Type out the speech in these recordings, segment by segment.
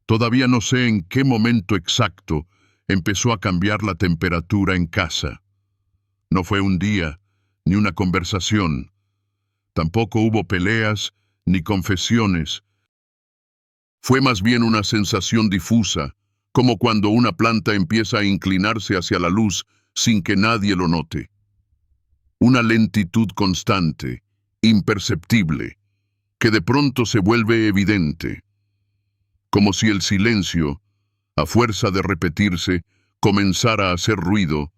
Todavía no sé en qué momento exacto empezó a cambiar la temperatura en casa. No fue un día, ni una conversación. Tampoco hubo peleas, ni confesiones. Fue más bien una sensación difusa, como cuando una planta empieza a inclinarse hacia la luz sin que nadie lo note. Una lentitud constante, imperceptible, que de pronto se vuelve evidente, como si el silencio, a fuerza de repetirse, comenzara a hacer ruido.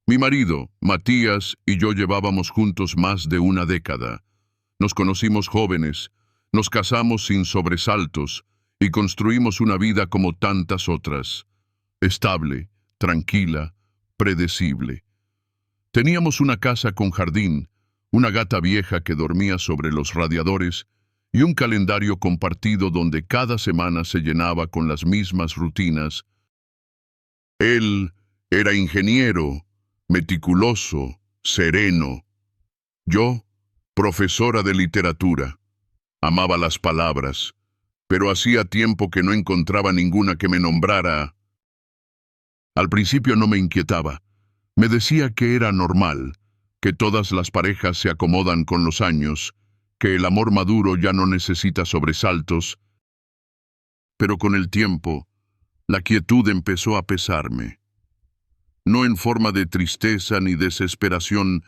Mi marido, Matías, y yo llevábamos juntos más de una década. Nos conocimos jóvenes, nos casamos sin sobresaltos y construimos una vida como tantas otras, estable, tranquila, predecible. Teníamos una casa con jardín, una gata vieja que dormía sobre los radiadores y un calendario compartido donde cada semana se llenaba con las mismas rutinas. Él era ingeniero, meticuloso, sereno. Yo, profesora de literatura. Amaba las palabras, pero hacía tiempo que no encontraba ninguna que me nombrara. Al principio no me inquietaba. Me decía que era normal, que todas las parejas se acomodan con los años, que el amor maduro ya no necesita sobresaltos. Pero con el tiempo, la quietud empezó a pesarme. No en forma de tristeza ni desesperación,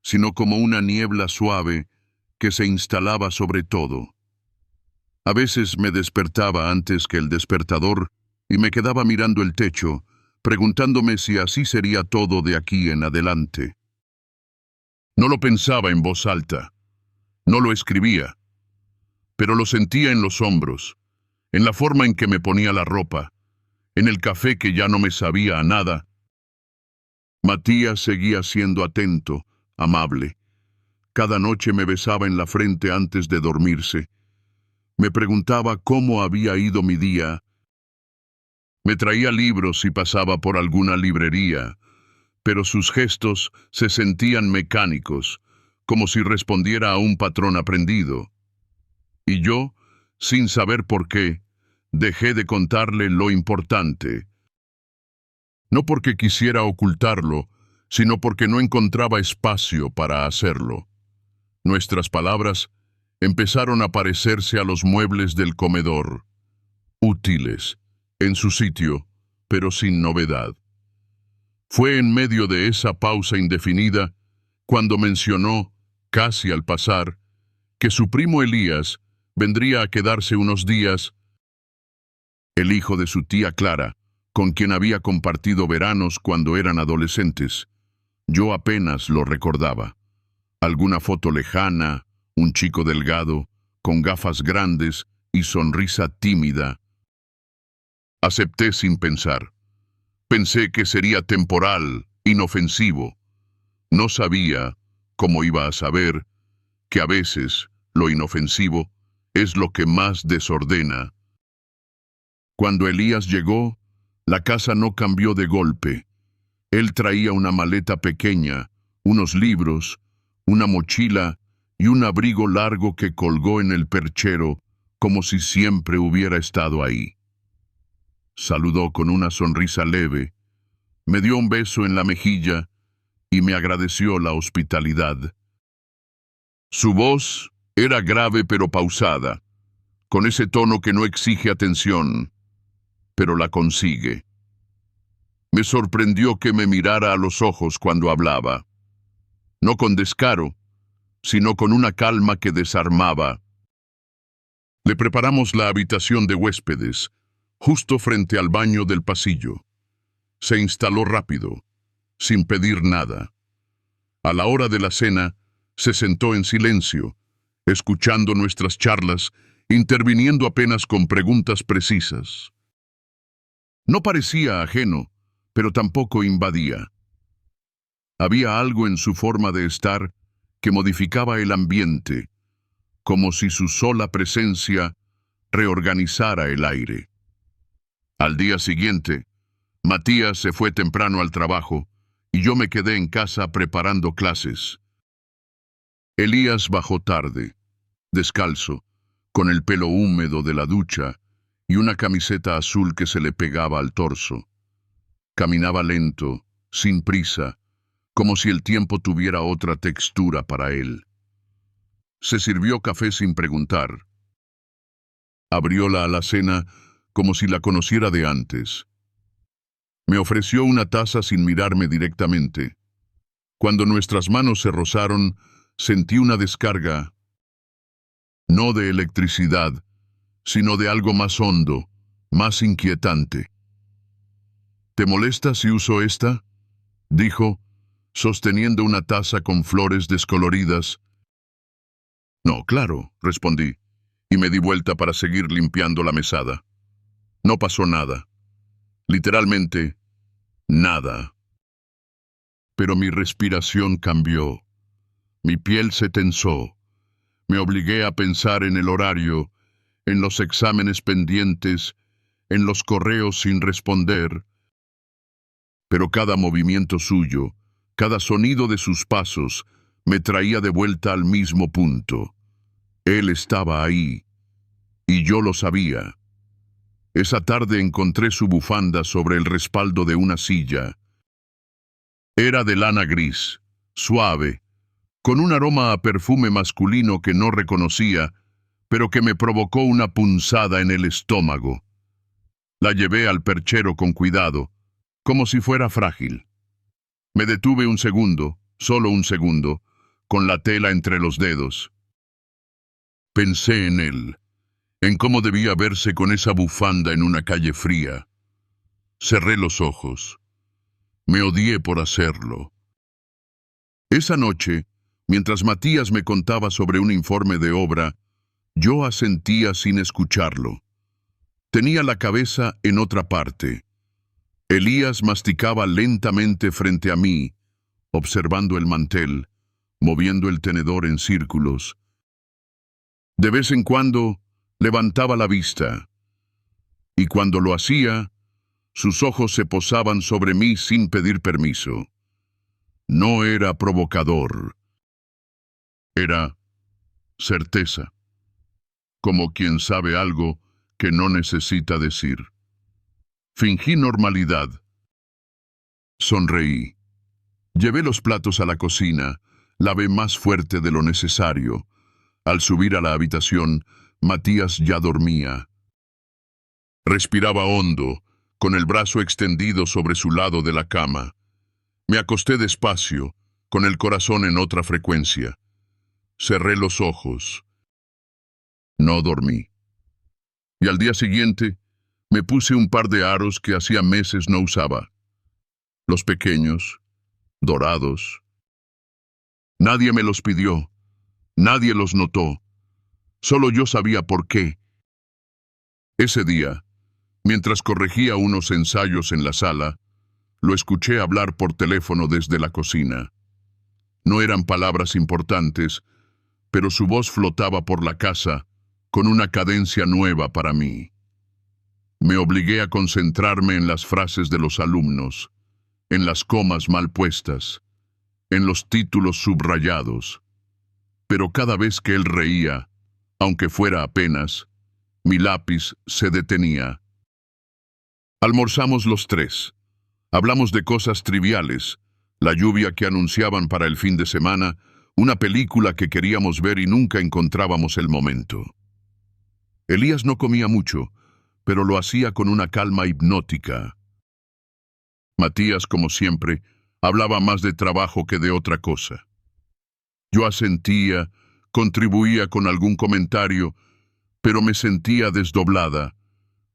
sino como una niebla suave que se instalaba sobre todo. A veces me despertaba antes que el despertador y me quedaba mirando el techo, preguntándome si así sería todo de aquí en adelante. No lo pensaba en voz alta, no lo escribía, pero lo sentía en los hombros, en la forma en que me ponía la ropa, en el café que ya no me sabía a nada. Matías seguía siendo atento, amable. Cada noche me besaba en la frente antes de dormirse. Me preguntaba cómo había ido mi día. Me traía libros si pasaba por alguna librería, pero sus gestos se sentían mecánicos, como si respondiera a un patrón aprendido. Y yo, sin saber por qué, dejé de contarle lo importante. No porque quisiera ocultarlo, sino porque no encontraba espacio para hacerlo. Nuestras palabras empezaron a parecerse a los muebles del comedor, útiles, en su sitio, pero sin novedad. Fue en medio de esa pausa indefinida cuando mencionó, casi al pasar, que su primo Elías vendría a quedarse unos días, el hijo de su tía Clara, con quien había compartido veranos cuando eran adolescentes. Yo apenas lo recordaba. Alguna foto lejana, un chico delgado, con gafas grandes y sonrisa tímida. Acepté sin pensar. Pensé que sería temporal, inofensivo. No sabía, como iba a saber, que a veces lo inofensivo es lo que más desordena. Cuando Elías llegó, la casa no cambió de golpe. Él traía una maleta pequeña, unos libros, una mochila y un abrigo largo que colgó en el perchero como si siempre hubiera estado ahí. Saludó con una sonrisa leve, me dio un beso en la mejilla y me agradeció la hospitalidad. Su voz era grave pero pausada, con ese tono que no exige atención, pero la consigue. Me sorprendió que me mirara a los ojos cuando hablaba, no con descaro, sino con una calma que desarmaba. Le preparamos la habitación de huéspedes, justo frente al baño del pasillo. Se instaló rápido, sin pedir nada. A la hora de la cena, se sentó en silencio, escuchando nuestras charlas, interviniendo apenas con preguntas precisas. No parecía ajeno, pero tampoco invadía. Había algo en su forma de estar que modificaba el ambiente, como si su sola presencia reorganizara el aire. Al día siguiente, Matías se fue temprano al trabajo y yo me quedé en casa preparando clases. Elías bajó tarde, descalzo, con el pelo húmedo de la ducha y una camiseta azul que se le pegaba al torso. Caminaba lento, sin prisa, como si el tiempo tuviera otra textura para él. Se sirvió café sin preguntar. Abrió la alacena como si la conociera de antes. Me ofreció una taza sin mirarme directamente. Cuando nuestras manos se rozaron, sentí una descarga, no de electricidad, sino de algo más hondo, más inquietante. ¿Te molesta si uso esta?, dijo, sosteniendo una taza con flores descoloridas. No, claro, respondí, y me di vuelta para seguir limpiando la mesada. No pasó nada. Literalmente, nada. Pero mi respiración cambió. Mi piel se tensó. Me obligué a pensar en el horario, en los exámenes pendientes, en los correos sin responder. Pero cada movimiento suyo, cada sonido de sus pasos, me traía de vuelta al mismo punto. Él estaba ahí, y yo lo sabía. Esa tarde encontré su bufanda sobre el respaldo de una silla. Era de lana gris, suave, con un aroma a perfume masculino que no reconocía, pero que me provocó una punzada en el estómago. La llevé al perchero con cuidado, como si fuera frágil. Me detuve un segundo, solo un segundo, con la tela entre los dedos. Pensé en él, en cómo debía verse con esa bufanda en una calle fría. Cerré los ojos. Me odié por hacerlo. Esa noche, mientras Matías me contaba sobre un informe de obra, yo asentía sin escucharlo. Tenía la cabeza en otra parte. Elías masticaba lentamente frente a mí, observando el mantel, moviendo el tenedor en círculos. De vez en cuando, levantaba la vista, y cuando lo hacía, sus ojos se posaban sobre mí sin pedir permiso. No era provocador. Era certeza, como quien sabe algo que no necesita decir. Fingí normalidad. Sonreí. Llevé los platos a la cocina, lavé más fuerte de lo necesario. Al subir a la habitación, Matías ya dormía. Respiraba hondo, con el brazo extendido sobre su lado de la cama. Me acosté despacio, con el corazón en otra frecuencia. Cerré los ojos. No dormí. Y al día siguiente, me puse un par de aros que hacía meses no usaba. Los pequeños, dorados. Nadie me los pidió. Nadie los notó. Solo yo sabía por qué. Ese día, mientras corregía unos ensayos en la sala, lo escuché hablar por teléfono desde la cocina. No eran palabras importantes, pero su voz flotaba por la casa con una cadencia nueva para mí. Me obligué a concentrarme en las frases de los alumnos, en las comas mal puestas, en los títulos subrayados. Pero cada vez que él reía, aunque fuera apenas, mi lápiz se detenía. Almorzamos los tres. Hablamos de cosas triviales, la lluvia que anunciaban para el fin de semana, una película que queríamos ver y nunca encontrábamos el momento. Elías no comía mucho, pero lo hacía con una calma hipnótica. Matías, como siempre, hablaba más de trabajo que de otra cosa. Yo asentía, contribuía con algún comentario, pero me sentía desdoblada,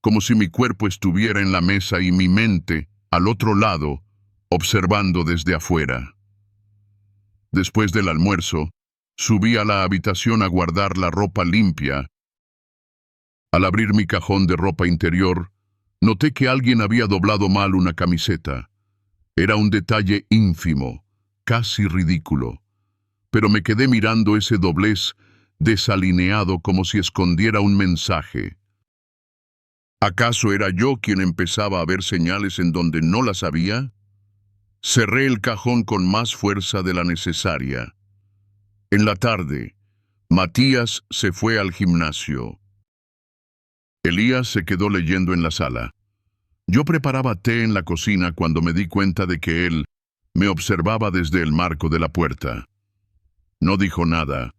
como si mi cuerpo estuviera en la mesa y mi mente, al otro lado, observando desde afuera. Después del almuerzo, subí a la habitación a guardar la ropa limpia. Al abrir mi cajón de ropa interior, noté que alguien había doblado mal una camiseta. Era un detalle ínfimo, casi ridículo, pero me quedé mirando ese doblez desalineado como si escondiera un mensaje. ¿Acaso era yo quien empezaba a ver señales en donde no las había? Cerré el cajón con más fuerza de la necesaria. En la tarde, Matías se fue al gimnasio. Elías se quedó leyendo en la sala. Yo preparaba té en la cocina cuando me di cuenta de que él me observaba desde el marco de la puerta. No dijo nada.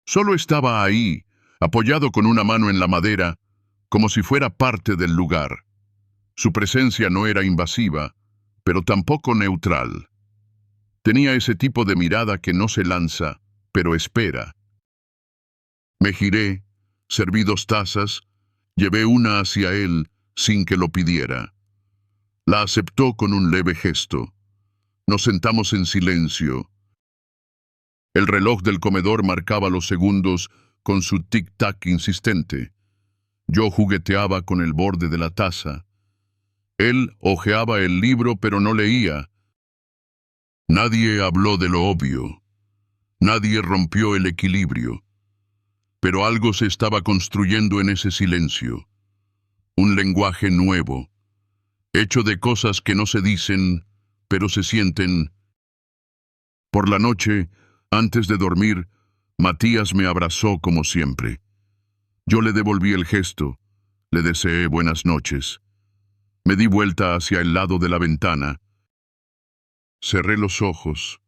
Solo estaba ahí, apoyado con una mano en la madera, como si fuera parte del lugar. Su presencia no era invasiva, pero tampoco neutral. Tenía ese tipo de mirada que no se lanza, pero espera. Me giré, serví 2 tazas, llevé una hacia él sin que lo pidiera. La aceptó con un leve gesto. Nos sentamos en silencio. El reloj del comedor marcaba los segundos con su tic-tac insistente. Yo jugueteaba con el borde de la taza. Él hojeaba el libro, pero no leía. Nadie habló de lo obvio. Nadie rompió el equilibrio. Pero algo se estaba construyendo en ese silencio. Un lenguaje nuevo, hecho de cosas que no se dicen, pero se sienten. Por la noche, antes de dormir, Matías me abrazó como siempre. Yo le devolví el gesto, le deseé buenas noches. Me di vuelta hacia el lado de la ventana. Cerré los ojos,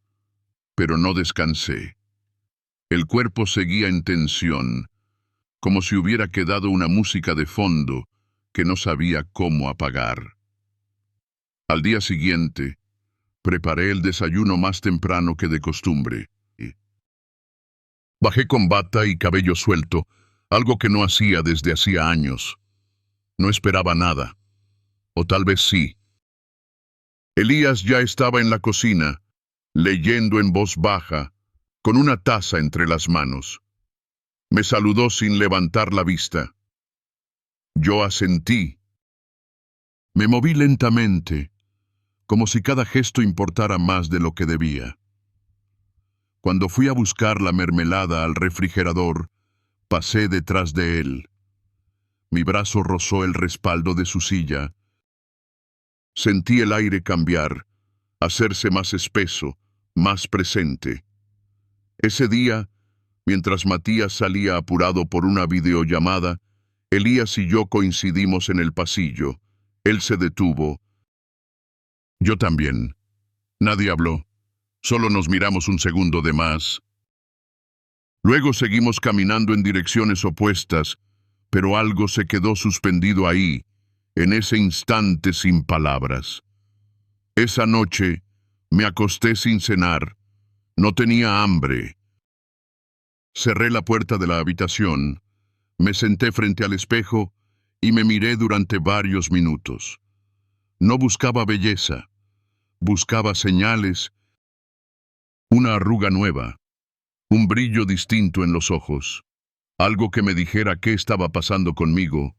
pero no descansé. El cuerpo seguía en tensión, como si hubiera quedado una música de fondo que no sabía cómo apagar. Al día siguiente, preparé el desayuno más temprano que de costumbre. Bajé con bata y cabello suelto, algo que no hacía desde hacía años. No esperaba nada. O tal vez sí. Elías ya estaba en la cocina, leyendo en voz baja, con una taza entre las manos. Me saludó sin levantar la vista. Yo asentí. Me moví lentamente, como si cada gesto importara más de lo que debía. Cuando fui a buscar la mermelada al refrigerador, pasé detrás de él. Mi brazo rozó el respaldo de su silla. Sentí el aire cambiar, hacerse más espeso, más presente. Ese día, mientras Matías salía apurado por una videollamada, Elías y yo coincidimos en el pasillo. Él se detuvo. Yo también. Nadie habló. Solo nos miramos un segundo de más. Luego seguimos caminando en direcciones opuestas, pero algo se quedó suspendido ahí, en ese instante sin palabras. Esa noche me acosté sin cenar. No tenía hambre. Cerré la puerta de la habitación, me senté frente al espejo y me miré durante varios minutos. No buscaba belleza, buscaba señales, una arruga nueva, un brillo distinto en los ojos, algo que me dijera qué estaba pasando conmigo.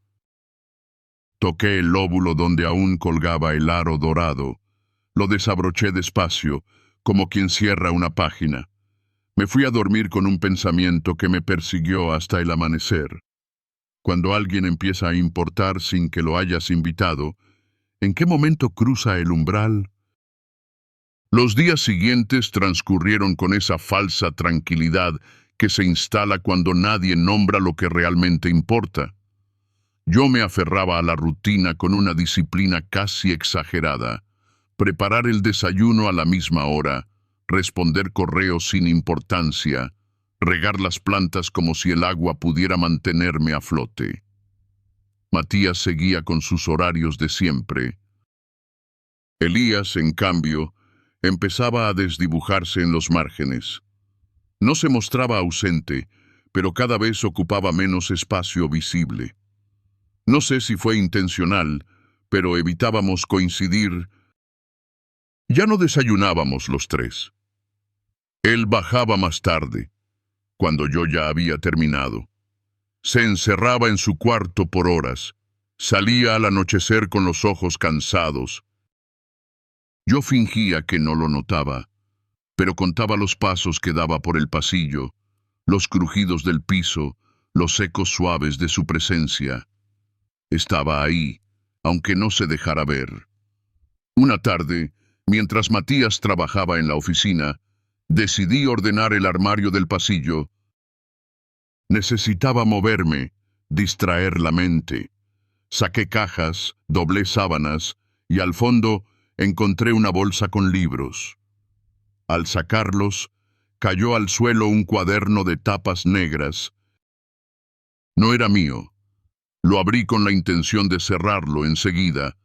Toqué el lóbulo donde aún colgaba el aro dorado, lo desabroché despacio, como quien cierra una página. Me fui a dormir con un pensamiento que me persiguió hasta el amanecer. Cuando alguien empieza a importar sin que lo hayas invitado, ¿en qué momento cruza el umbral? Los días siguientes transcurrieron con esa falsa tranquilidad que se instala cuando nadie nombra lo que realmente importa. Yo me aferraba a la rutina con una disciplina casi exagerada. Preparar el desayuno a la misma hora, responder correos sin importancia, regar las plantas como si el agua pudiera mantenerme a flote. Matías seguía con sus horarios de siempre. Elías, en cambio, empezaba a desdibujarse en los márgenes. No se mostraba ausente, pero cada vez ocupaba menos espacio visible. No sé si fue intencional, pero evitábamos coincidir. Ya no desayunábamos los tres. Él bajaba más tarde, cuando yo ya había terminado. Se encerraba en su cuarto por horas. Salía al anochecer con los ojos cansados. Yo fingía que no lo notaba, pero contaba los pasos que daba por el pasillo, los crujidos del piso, los ecos suaves de su presencia. Estaba ahí, aunque no se dejara ver. Una tarde, mientras Matías trabajaba en la oficina, decidí ordenar el armario del pasillo. Necesitaba moverme, distraer la mente. Saqué cajas, doblé sábanas y al fondo encontré una bolsa con libros. Al sacarlos, cayó al suelo un cuaderno de tapas negras. No era mío. Lo abrí con la intención de cerrarlo enseguida,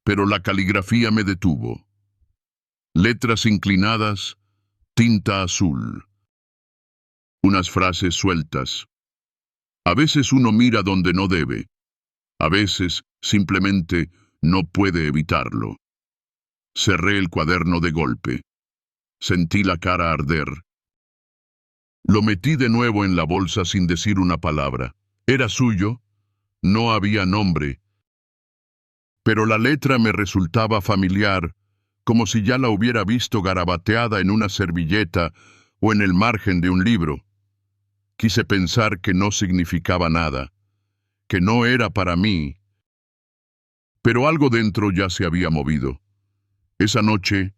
pero la caligrafía me detuvo. Letras inclinadas, tinta azul. Unas frases sueltas. A veces uno mira donde no debe. A veces simplemente no puede evitarlo. Cerré el cuaderno de golpe. Sentí la cara arder. Lo metí de nuevo en la bolsa sin decir una palabra. Era suyo, no había nombre. Pero la letra me resultaba familiar, como si ya la hubiera visto garabateada en una servilleta o en el margen de un libro. Quise pensar que no significaba nada, que no era para mí. Pero algo dentro ya se había movido. Esa noche,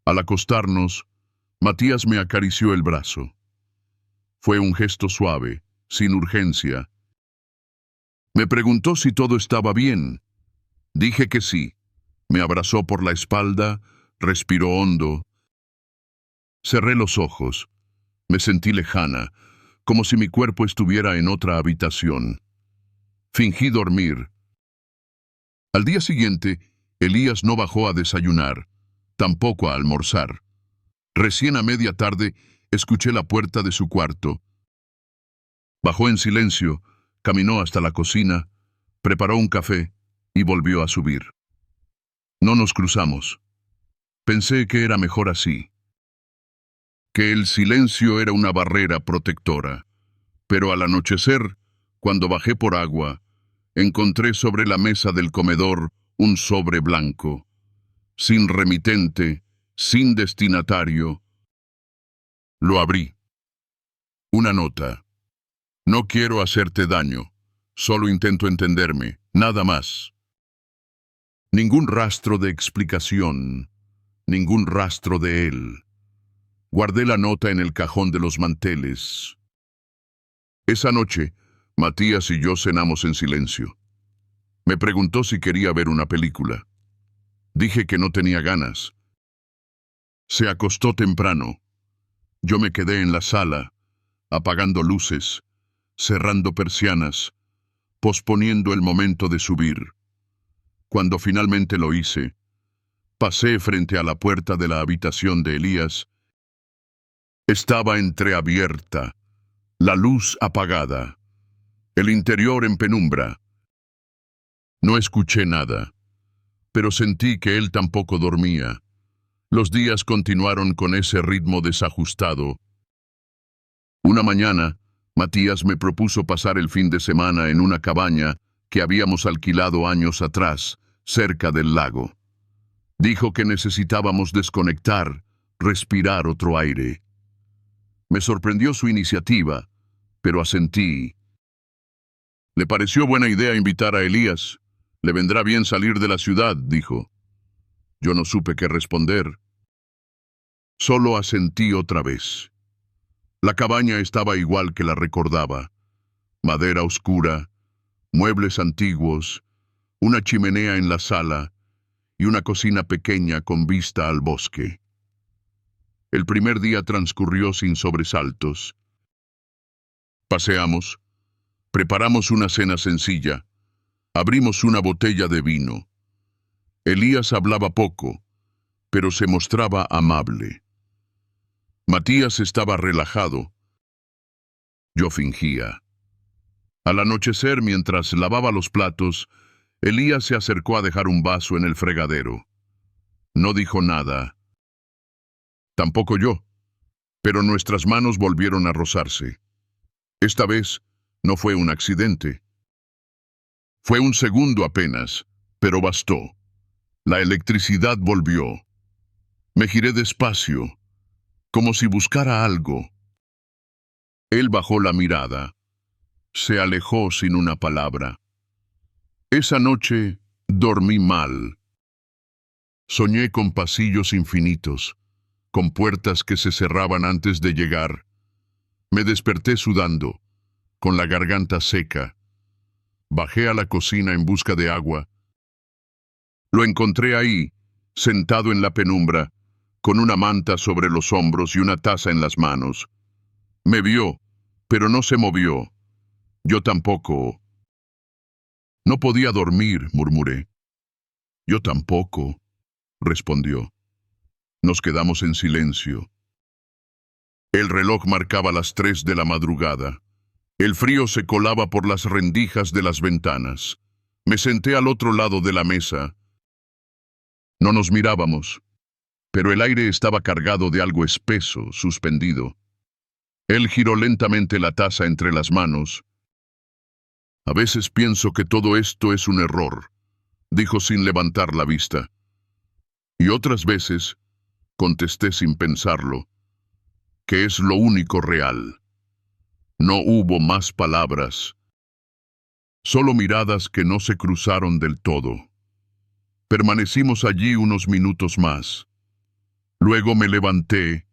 al acostarnos, Matías me acarició el brazo. Fue un gesto suave, sin urgencia. Me preguntó si todo estaba bien. Dije que sí. Me abrazó por la espalda, respiró hondo. Cerré los ojos. Me sentí lejana, como si mi cuerpo estuviera en otra habitación. Fingí dormir. Al día siguiente, Elías no bajó a desayunar, tampoco a almorzar. Recién a media tarde, escuché la puerta de su cuarto. Bajó en silencio, caminó hasta la cocina, preparó un café y volvió a subir. No nos cruzamos. Pensé que era mejor así. Que el silencio era una barrera protectora. Pero al anochecer, cuando bajé por agua, encontré sobre la mesa del comedor un sobre blanco, sin remitente, sin destinatario. Lo abrí. Una nota. No quiero hacerte daño, solo intento entenderme, nada más. Ningún rastro de explicación, ningún rastro de él. Guardé la nota en el cajón de los manteles. Esa noche, Matías y yo cenamos en silencio. Me preguntó si quería ver una película. Dije que no tenía ganas. Se acostó temprano. Yo me quedé en la sala, apagando luces, cerrando persianas, posponiendo el momento de subir. Cuando finalmente lo hice, pasé frente a la puerta de la habitación de Elías. Estaba entreabierta, la luz apagada, el interior en penumbra. No escuché nada, pero sentí que él tampoco dormía. Los días continuaron con ese ritmo desajustado. Una mañana, Matías me propuso pasar el fin de semana en una cabaña que habíamos alquilado años atrás, cerca del lago. Dijo que necesitábamos desconectar, respirar otro aire. Me sorprendió su iniciativa, pero asentí. Le pareció buena idea invitar a Elías. Le vendrá bien salir de la ciudad, dijo. Yo no supe qué responder. Solo asentí otra vez. La cabaña estaba igual que la recordaba. Madera oscura, muebles antiguos, una chimenea en la sala y una cocina pequeña con vista al bosque. El primer día transcurrió sin sobresaltos. Paseamos, preparamos una cena sencilla, abrimos una botella de vino. Elías hablaba poco, pero se mostraba amable. Matías estaba relajado. Yo fingía. Al anochecer, mientras lavaba los platos, Elías se acercó a dejar un vaso en el fregadero. No dijo nada. Tampoco yo, pero nuestras manos volvieron a rozarse. Esta vez no fue un accidente. Fue un segundo apenas, pero bastó. La electricidad volvió. Me giré despacio, como si buscara algo. Él bajó la mirada. Se alejó sin una palabra. Esa noche dormí mal. Soñé con pasillos infinitos, con puertas que se cerraban antes de llegar. Me desperté sudando, con la garganta seca. Bajé a la cocina en busca de agua. Lo encontré ahí, sentado en la penumbra, con una manta sobre los hombros y una taza en las manos. Me vio, pero no se movió. Yo tampoco. No podía dormir, murmuré. Yo tampoco, respondió. Nos quedamos en silencio. El reloj marcaba las 3 de la madrugada. El frío se colaba por las rendijas de las ventanas. Me senté al otro lado de la mesa. No nos mirábamos, pero el aire estaba cargado de algo espeso, suspendido. Él giró lentamente la taza entre las manos. A veces pienso que todo esto es un error, dijo sin levantar la vista. Y otras veces, contesté sin pensarlo, que es lo único real. No hubo más palabras, solo miradas que no se cruzaron del todo. Permanecimos allí unos minutos más. Luego me levanté,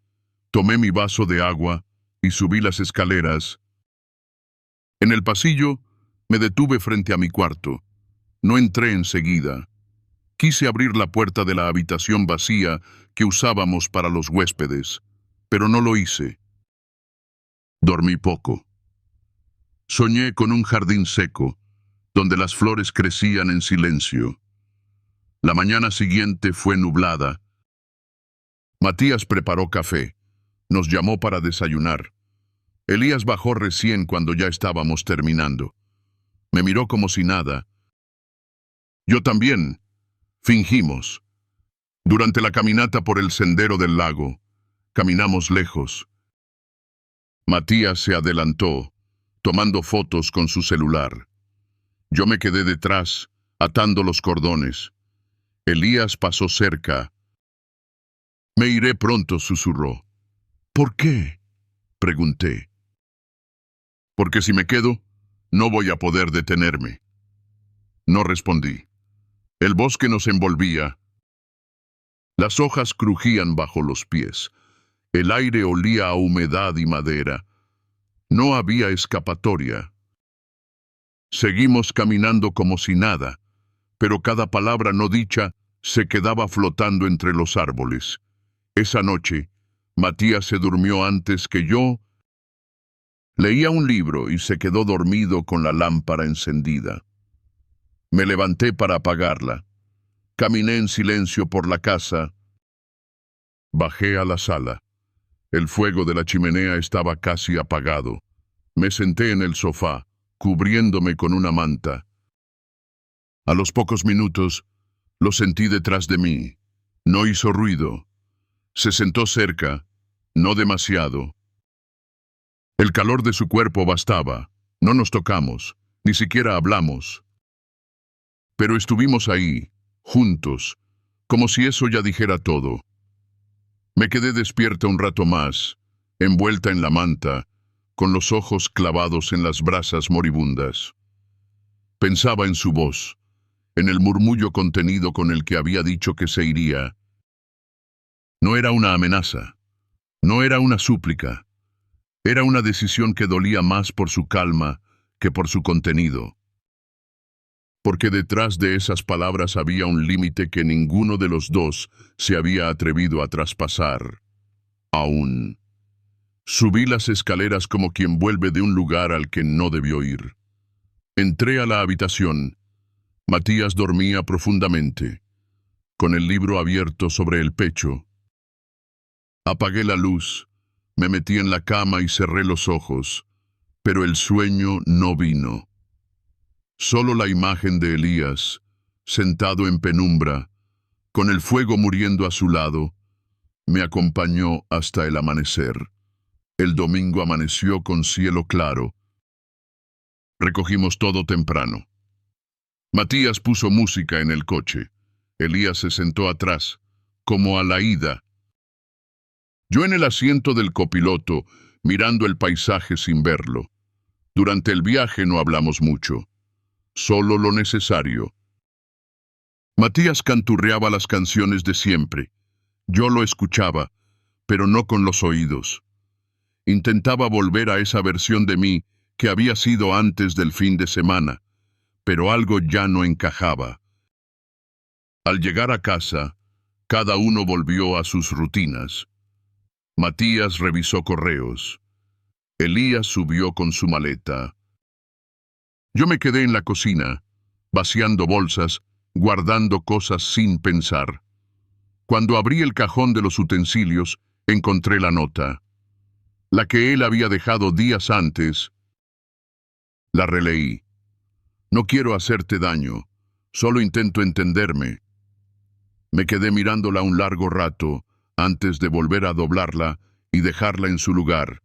tomé mi vaso de agua y subí las escaleras. En el pasillo, me detuve frente a mi cuarto. No entré enseguida. Quise abrir la puerta de la habitación vacía que usábamos para los huéspedes, pero no lo hice. Dormí poco. Soñé con un jardín seco, donde las flores crecían en silencio. La mañana siguiente fue nublada. Matías preparó café. Nos llamó para desayunar. Elías bajó recién cuando ya estábamos terminando. Me miró como si nada. Yo también. Fingimos. Durante la caminata por el sendero del lago, caminamos lejos. Matías se adelantó, tomando fotos con su celular. Yo me quedé detrás, atando los cordones. Elías pasó cerca. Me iré pronto, susurró. ¿Por qué? Pregunté. Porque si me quedo, no voy a poder detenerme. No respondí. El bosque nos envolvía. Las hojas crujían bajo los pies. El aire olía a humedad y madera. No había escapatoria. Seguimos caminando como si nada, pero cada palabra no dicha se quedaba flotando entre los árboles. Esa noche, Matías se durmió antes que yo. Leía un libro y se quedó dormido con la lámpara encendida. Me levanté para apagarla. Caminé en silencio por la casa. Bajé a la sala. El fuego de la chimenea estaba casi apagado. Me senté en el sofá, cubriéndome con una manta. A los pocos minutos, lo sentí detrás de mí. No hizo ruido. Se sentó cerca, no demasiado. El calor de su cuerpo bastaba. No nos tocamos, ni siquiera hablamos. Pero estuvimos ahí, juntos, como si eso ya dijera todo. Me quedé despierta un rato más, envuelta en la manta, con los ojos clavados en las brasas moribundas. Pensaba en su voz, en el murmullo contenido con el que había dicho que se iría. No era una amenaza, no era una súplica, era una decisión que dolía más por su calma que por su contenido. Porque detrás de esas palabras había un límite que ninguno de los dos se había atrevido a traspasar. Aún. Subí las escaleras como quien vuelve de un lugar al que no debió ir. Entré a la habitación. Matías dormía profundamente, con el libro abierto sobre el pecho. Apagué la luz, me metí en la cama y cerré los ojos, pero el sueño no vino. Solo la imagen de Elías, sentado en penumbra, con el fuego muriendo a su lado, me acompañó hasta el amanecer. El domingo amaneció con cielo claro. Recogimos todo temprano. Matías puso música en el coche. Elías se sentó atrás, como a la ida. Yo en el asiento del copiloto, mirando el paisaje sin verlo. Durante el viaje no hablamos mucho. Solo lo necesario. Matías canturreaba las canciones de siempre. Yo lo escuchaba, pero no con los oídos. Intentaba volver a esa versión de mí que había sido antes del fin de semana, pero algo ya no encajaba. Al llegar a casa, cada uno volvió a sus rutinas. Matías revisó correos. Elías subió con su maleta. Yo me quedé en la cocina, vaciando bolsas, guardando cosas sin pensar. Cuando abrí el cajón de los utensilios, encontré la nota. La que él había dejado días antes. La releí. No quiero hacerte daño, solo intento entenderme. Me quedé mirándola un largo rato, antes de volver a doblarla y dejarla en su lugar.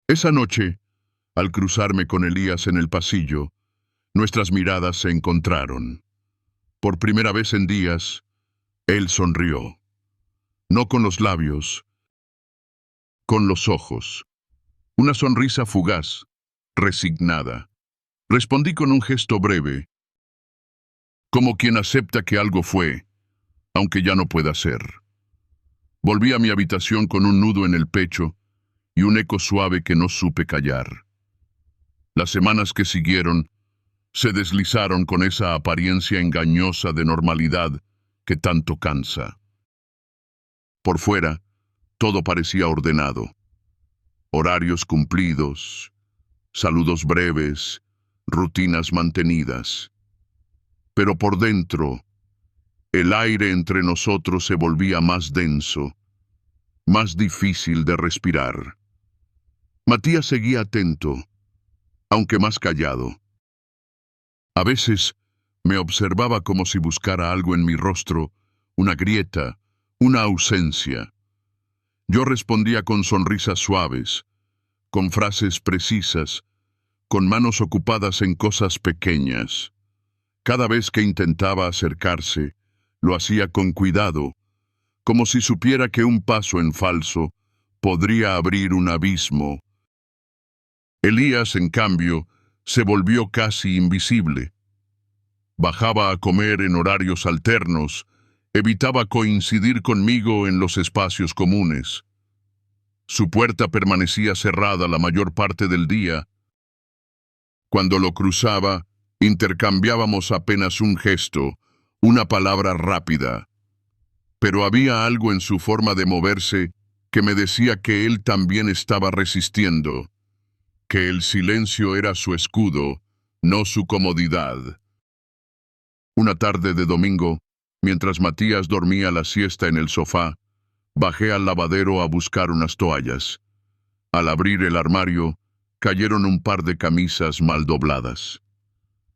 Esa noche, al cruzarme con Elías en el pasillo, nuestras miradas se encontraron. Por primera vez en días, él sonrió. No con los labios, con los ojos. Una sonrisa fugaz, resignada. Respondí con un gesto breve, como quien acepta que algo fue, aunque ya no pueda ser. Volví a mi habitación con un nudo en el pecho y un eco suave que no supe callar. Las semanas que siguieron se deslizaron con esa apariencia engañosa de normalidad que tanto cansa. Por fuera, todo parecía ordenado. Horarios cumplidos, saludos breves, rutinas mantenidas. Pero por dentro, el aire entre nosotros se volvía más denso, más difícil de respirar. Matías seguía atento, aunque más callado. A veces me observaba como si buscara algo en mi rostro, una grieta, una ausencia. Yo respondía con sonrisas suaves, con frases precisas, con manos ocupadas en cosas pequeñas. Cada vez que intentaba acercarse, lo hacía con cuidado, como si supiera que un paso en falso podría abrir un abismo. Elías, en cambio, se volvió casi invisible. Bajaba a comer en horarios alternos, evitaba coincidir conmigo en los espacios comunes. Su puerta permanecía cerrada la mayor parte del día. Cuando lo cruzaba, intercambiábamos apenas un gesto, una palabra rápida. Pero había algo en su forma de moverse que me decía que él también estaba resistiendo, que el silencio era su escudo, no su comodidad. Una tarde de domingo, mientras Matías dormía la siesta en el sofá, bajé al lavadero a buscar unas toallas. Al abrir el armario, cayeron un par de camisas mal dobladas.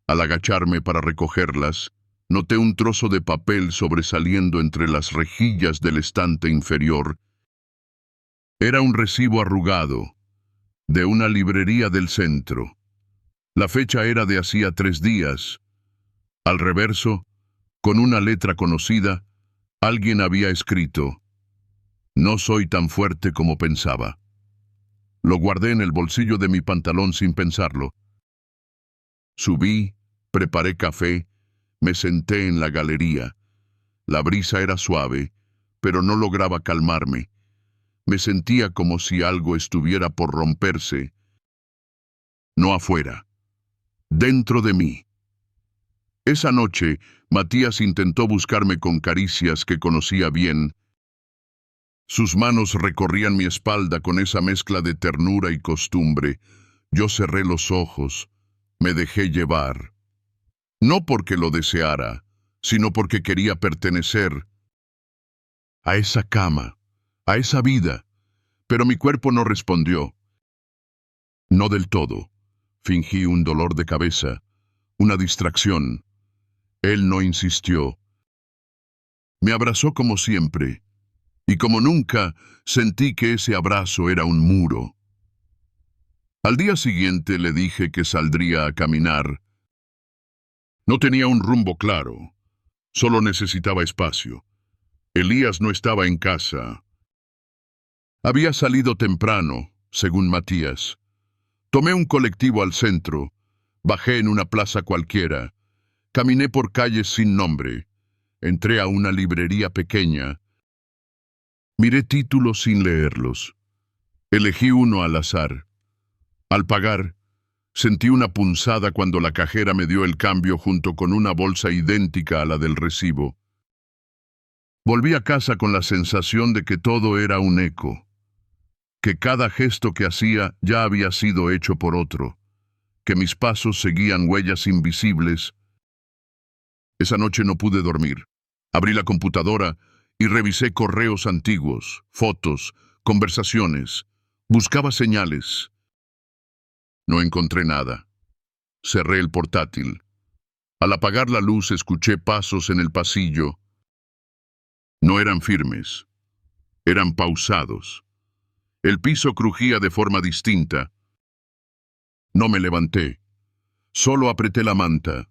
Al agacharme para recogerlas, noté un trozo de papel sobresaliendo entre las rejillas del estante inferior. Era un recibo arrugado, de una librería del centro. La fecha era de hacía 3 días. Al reverso, con una letra conocida, alguien había escrito: "No soy tan fuerte como pensaba". Lo guardé en el bolsillo de mi pantalón sin pensarlo. Subí, preparé café, me senté en la galería. La brisa era suave, pero no lograba calmarme. Me sentía como si algo estuviera por romperse. No afuera, dentro de mí. Esa noche, Matías intentó buscarme con caricias que conocía bien. Sus manos recorrían mi espalda con esa mezcla de ternura y costumbre. Yo cerré los ojos, me dejé llevar. No porque lo deseara, sino porque quería pertenecer a esa cama, a esa vida. Pero mi cuerpo no respondió. No del todo. Fingí un dolor de cabeza, una distracción. Él no insistió. Me abrazó como siempre, y como nunca, sentí que ese abrazo era un muro. Al día siguiente le dije que saldría a caminar. No tenía un rumbo claro, solo necesitaba espacio. Elías no estaba en casa. Había salido temprano, según Matías. Tomé un colectivo al centro, bajé en una plaza cualquiera, caminé por calles sin nombre, entré a una librería pequeña, miré títulos sin leerlos, elegí uno al azar. Al pagar, Sentí una punzada cuando la cajera me dio el cambio junto con una bolsa idéntica a la del recibo. Volví a casa con la sensación de que todo era un eco, que cada gesto que hacía ya había sido hecho por otro, que mis pasos seguían huellas invisibles. Esa noche no pude dormir. Abrí la computadora y revisé correos antiguos, fotos, conversaciones. Buscaba señales. No encontré nada. Cerré el portátil. Al apagar la luz escuché pasos en el pasillo. No eran firmes, eran pausados. El piso crujía de forma distinta. No me levanté. Solo apreté la manta.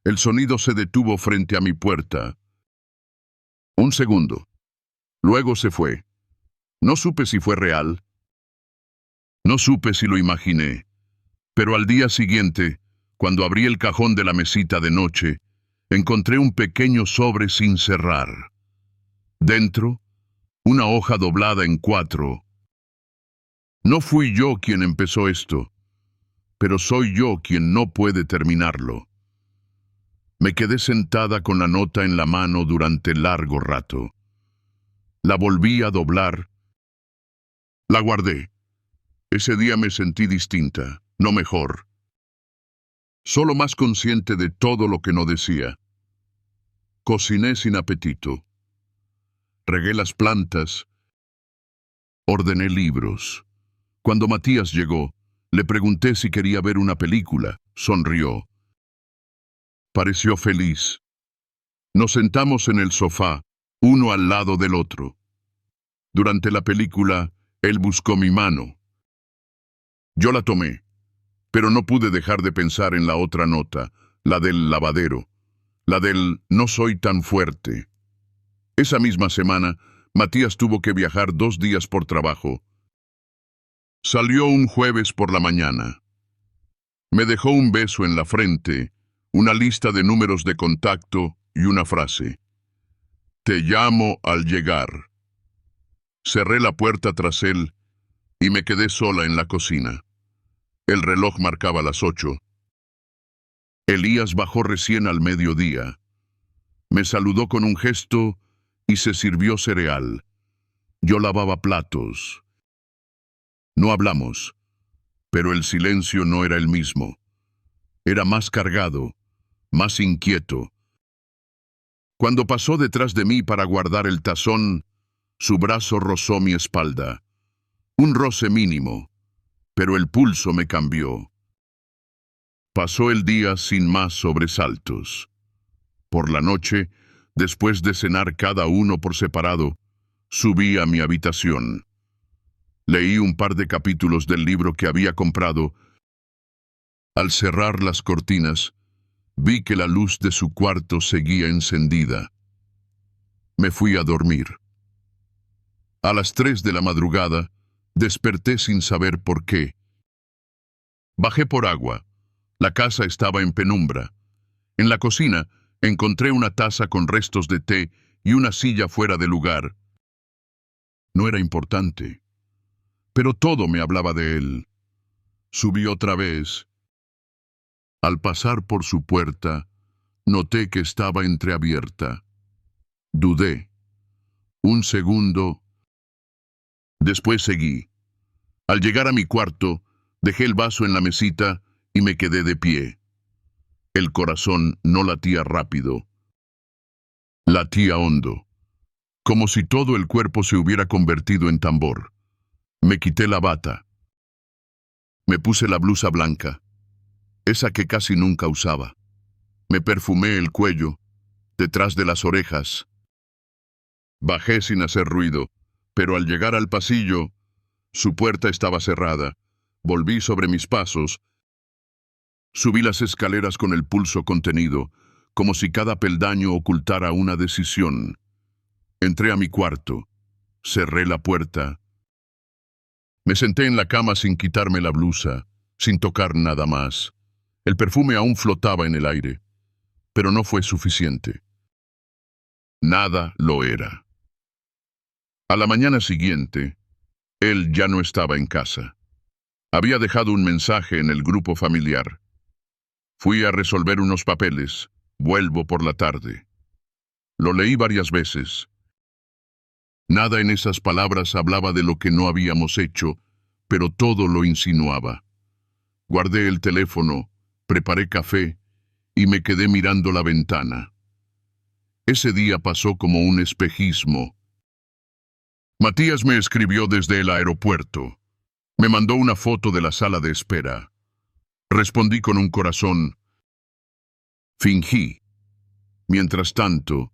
El sonido se detuvo frente a mi puerta. Un segundo. Luego se fue. No supe si fue real. No supe si lo imaginé. Pero al día siguiente, cuando abrí el cajón de la mesita de noche, encontré un pequeño sobre sin cerrar. Dentro, una hoja doblada en 4. No fui yo quien empezó esto, pero soy yo quien no puede terminarlo. Me quedé sentada con la nota en la mano durante largo rato. La volví a doblar. La guardé. Ese día me sentí distinta, no mejor. Solo más consciente de todo lo que no decía. Cociné sin apetito. Regué las plantas. Ordené libros. Cuando Matías llegó, le pregunté si quería ver una película. Sonrió. Pareció feliz. Nos sentamos en el sofá, uno al lado del otro. Durante la película, él buscó mi mano. Yo la tomé, pero no pude dejar de pensar en la otra nota, la del lavadero, la del no soy tan fuerte. Esa misma semana, Matías tuvo que viajar 2 días por trabajo. Salió un jueves por la mañana. Me dejó un beso en la frente, una lista de números de contacto y una frase. Te llamo al llegar. Cerré la puerta tras él y me quedé sola en la cocina. El reloj marcaba las 8. Elías bajó recién al mediodía. Me saludó con un gesto y se sirvió cereal. Yo lavaba platos. No hablamos, pero el silencio no era el mismo. Era más cargado, más inquieto. Cuando pasó detrás de mí para guardar el tazón, su brazo rozó mi espalda. Un roce mínimo, pero el pulso me cambió. Pasó el día sin más sobresaltos. Por la noche, después de cenar cada uno por separado, subí a mi habitación. Leí un par de capítulos del libro que había comprado. Al cerrar las cortinas, vi que la luz de su cuarto seguía encendida. Me fui a dormir. A las 3 de la madrugada, desperté sin saber por qué. Bajé por agua. La casa estaba en penumbra. En la cocina, encontré una taza con restos de té y una silla fuera de lugar. No era importante, pero todo me hablaba de él. Subí otra vez. Al pasar por su puerta, noté que estaba entreabierta. Dudé. Un segundo. Después seguí. Al llegar a mi cuarto, dejé el vaso en la mesita y me quedé de pie. El corazón no latía rápido. Latía hondo, como si todo el cuerpo se hubiera convertido en tambor. Me quité la bata. Me puse la blusa blanca, esa que casi nunca usaba. Me perfumé el cuello, detrás de las orejas. Bajé sin hacer ruido, pero al llegar al pasillo, su puerta estaba cerrada. Volví sobre mis pasos. Subí las escaleras con el pulso contenido, como si cada peldaño ocultara una decisión. Entré a mi cuarto. Cerré la puerta. Me senté en la cama sin quitarme la blusa, sin tocar nada más. El perfume aún flotaba en el aire, pero no fue suficiente. Nada lo era. A la mañana siguiente, él ya no estaba en casa. Había dejado un mensaje en el grupo familiar. Fui a resolver unos papeles. Vuelvo por la tarde. Lo leí varias veces. Nada en esas palabras hablaba de lo que no habíamos hecho, pero todo lo insinuaba. Guardé el teléfono, preparé café y me quedé mirando la ventana. Ese día pasó como un espejismo. Matías me escribió desde el aeropuerto. Me mandó una foto de la sala de espera. Respondí con un corazón. Fingí. Mientras tanto,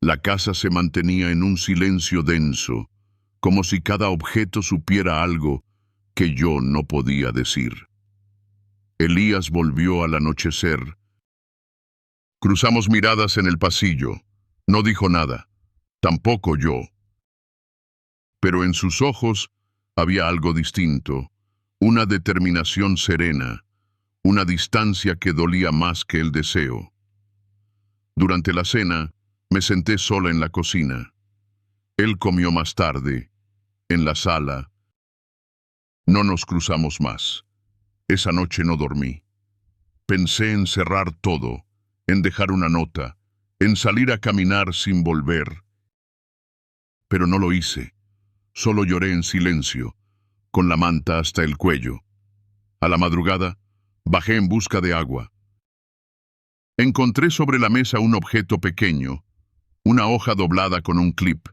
la casa se mantenía en un silencio denso, como si cada objeto supiera algo que yo no podía decir. Elías volvió al anochecer. Cruzamos miradas en el pasillo. No dijo nada, tampoco yo. Pero en sus ojos había algo distinto, una determinación serena, una distancia que dolía más que el deseo. Durante la cena, me senté sola en la cocina. Él comió más tarde, en la sala. No nos cruzamos más. Esa noche no dormí. Pensé en cerrar todo, en dejar una nota, en salir a caminar sin volver. Pero no lo hice. Solo lloré en silencio, con la manta hasta el cuello. A la madrugada, bajé en busca de agua. Encontré sobre la mesa un objeto pequeño, una hoja doblada con un clip.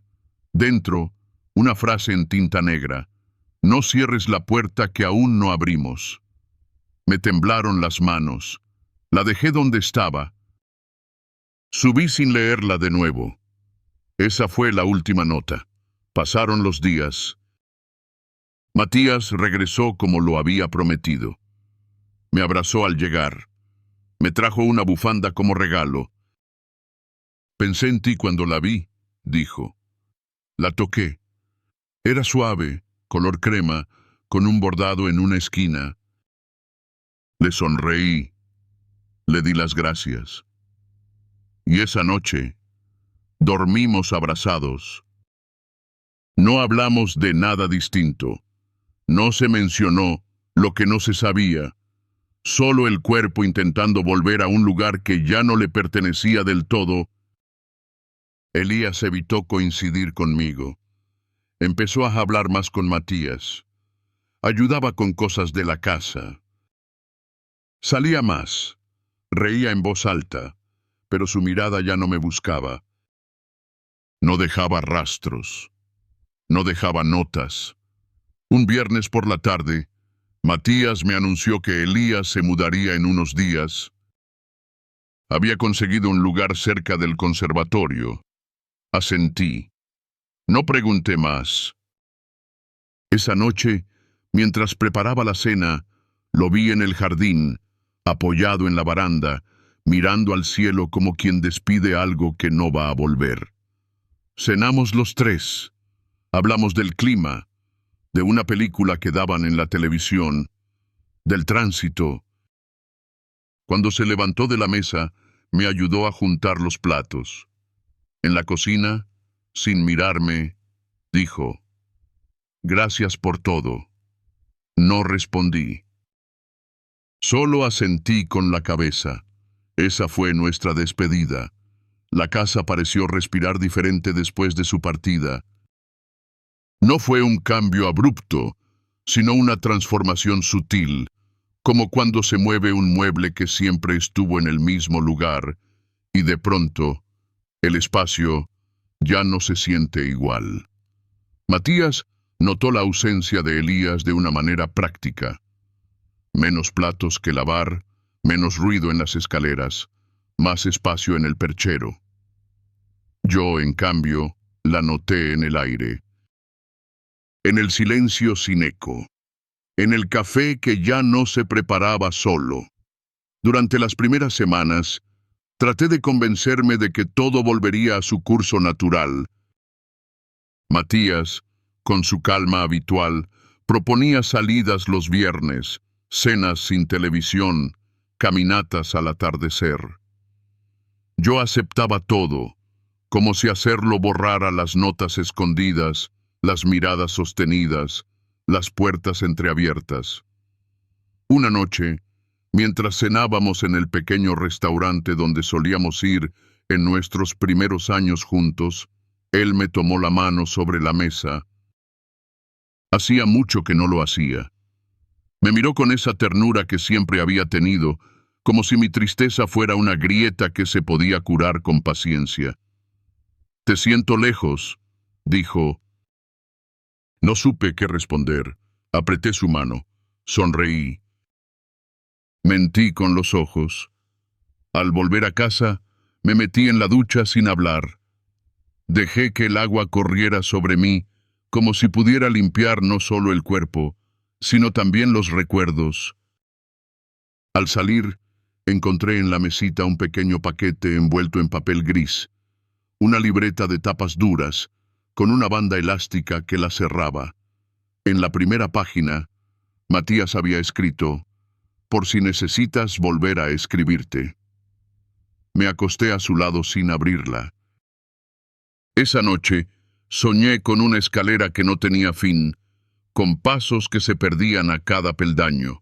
Dentro, una frase en tinta negra. No cierres la puerta que aún no abrimos. Me temblaron las manos. La dejé donde estaba. Subí sin leerla de nuevo. Esa fue la última nota. Pasaron los días. Matías regresó como lo había prometido. Me abrazó al llegar. Me trajo una bufanda como regalo. Pensé en ti cuando la vi, dijo. La toqué. Era suave, color crema, con un bordado en una esquina. Le sonreí. Le di las gracias. Y esa noche, dormimos abrazados. No hablamos de nada distinto. No se mencionó lo que no se sabía. Solo el cuerpo intentando volver a un lugar que ya no le pertenecía del todo. Elías evitó coincidir conmigo. Empezó a hablar más con Matías. Ayudaba con cosas de la casa. Salía más. Reía en voz alta, pero su mirada ya no me buscaba. No dejaba rastros. No dejaba notas. Un viernes por la tarde, Matías me anunció que Elías se mudaría en unos días. Había conseguido un lugar cerca del conservatorio. Asentí. No pregunté más. Esa noche, mientras preparaba la cena, lo vi en el jardín, apoyado en la baranda, mirando al cielo como quien despide algo que no va a volver. Cenamos los tres. Hablamos del clima, de una película que daban en la televisión, del tránsito. Cuando se levantó de la mesa, me ayudó a juntar los platos. En la cocina, sin mirarme, dijo, «Gracias por todo». No respondí. Solo asentí con la cabeza. Esa fue nuestra despedida. La casa pareció respirar diferente después de su partida. No fue un cambio abrupto, sino una transformación sutil, como cuando se mueve un mueble que siempre estuvo en el mismo lugar, y de pronto, el espacio ya no se siente igual. Matías notó la ausencia de Elías de una manera práctica. Menos platos que lavar, menos ruido en las escaleras, más espacio en el perchero. Yo, en cambio, la noté en el aire. En el silencio sin eco. En el café que ya no se preparaba solo. Durante las primeras semanas, traté de convencerme de que todo volvería a su curso natural. Matías, con su calma habitual, proponía salidas los viernes, cenas sin televisión, caminatas al atardecer. Yo aceptaba todo, como si hacerlo borrara las notas escondidas, las miradas sostenidas, las puertas entreabiertas. Una noche, mientras cenábamos en el pequeño restaurante donde solíamos ir en nuestros primeros años juntos, él me tomó la mano sobre la mesa. Hacía mucho que no lo hacía. Me miró con esa ternura que siempre había tenido, como si mi tristeza fuera una grieta que se podía curar con paciencia. «Te siento lejos», dijo. No supe qué responder. Apreté su mano. Sonreí. Mentí con los ojos. Al volver a casa, me metí en la ducha sin hablar. Dejé que el agua corriera sobre mí, como si pudiera limpiar no solo el cuerpo, sino también los recuerdos. Al salir, encontré en la mesita un pequeño paquete envuelto en papel gris, una libreta de tapas duras, con una banda elástica que la cerraba. En la primera página, Matías había escrito: «Por si necesitas volver a escribirte». Me acosté a su lado sin abrirla. Esa noche, soñé con una escalera que no tenía fin, con pasos que se perdían a cada peldaño.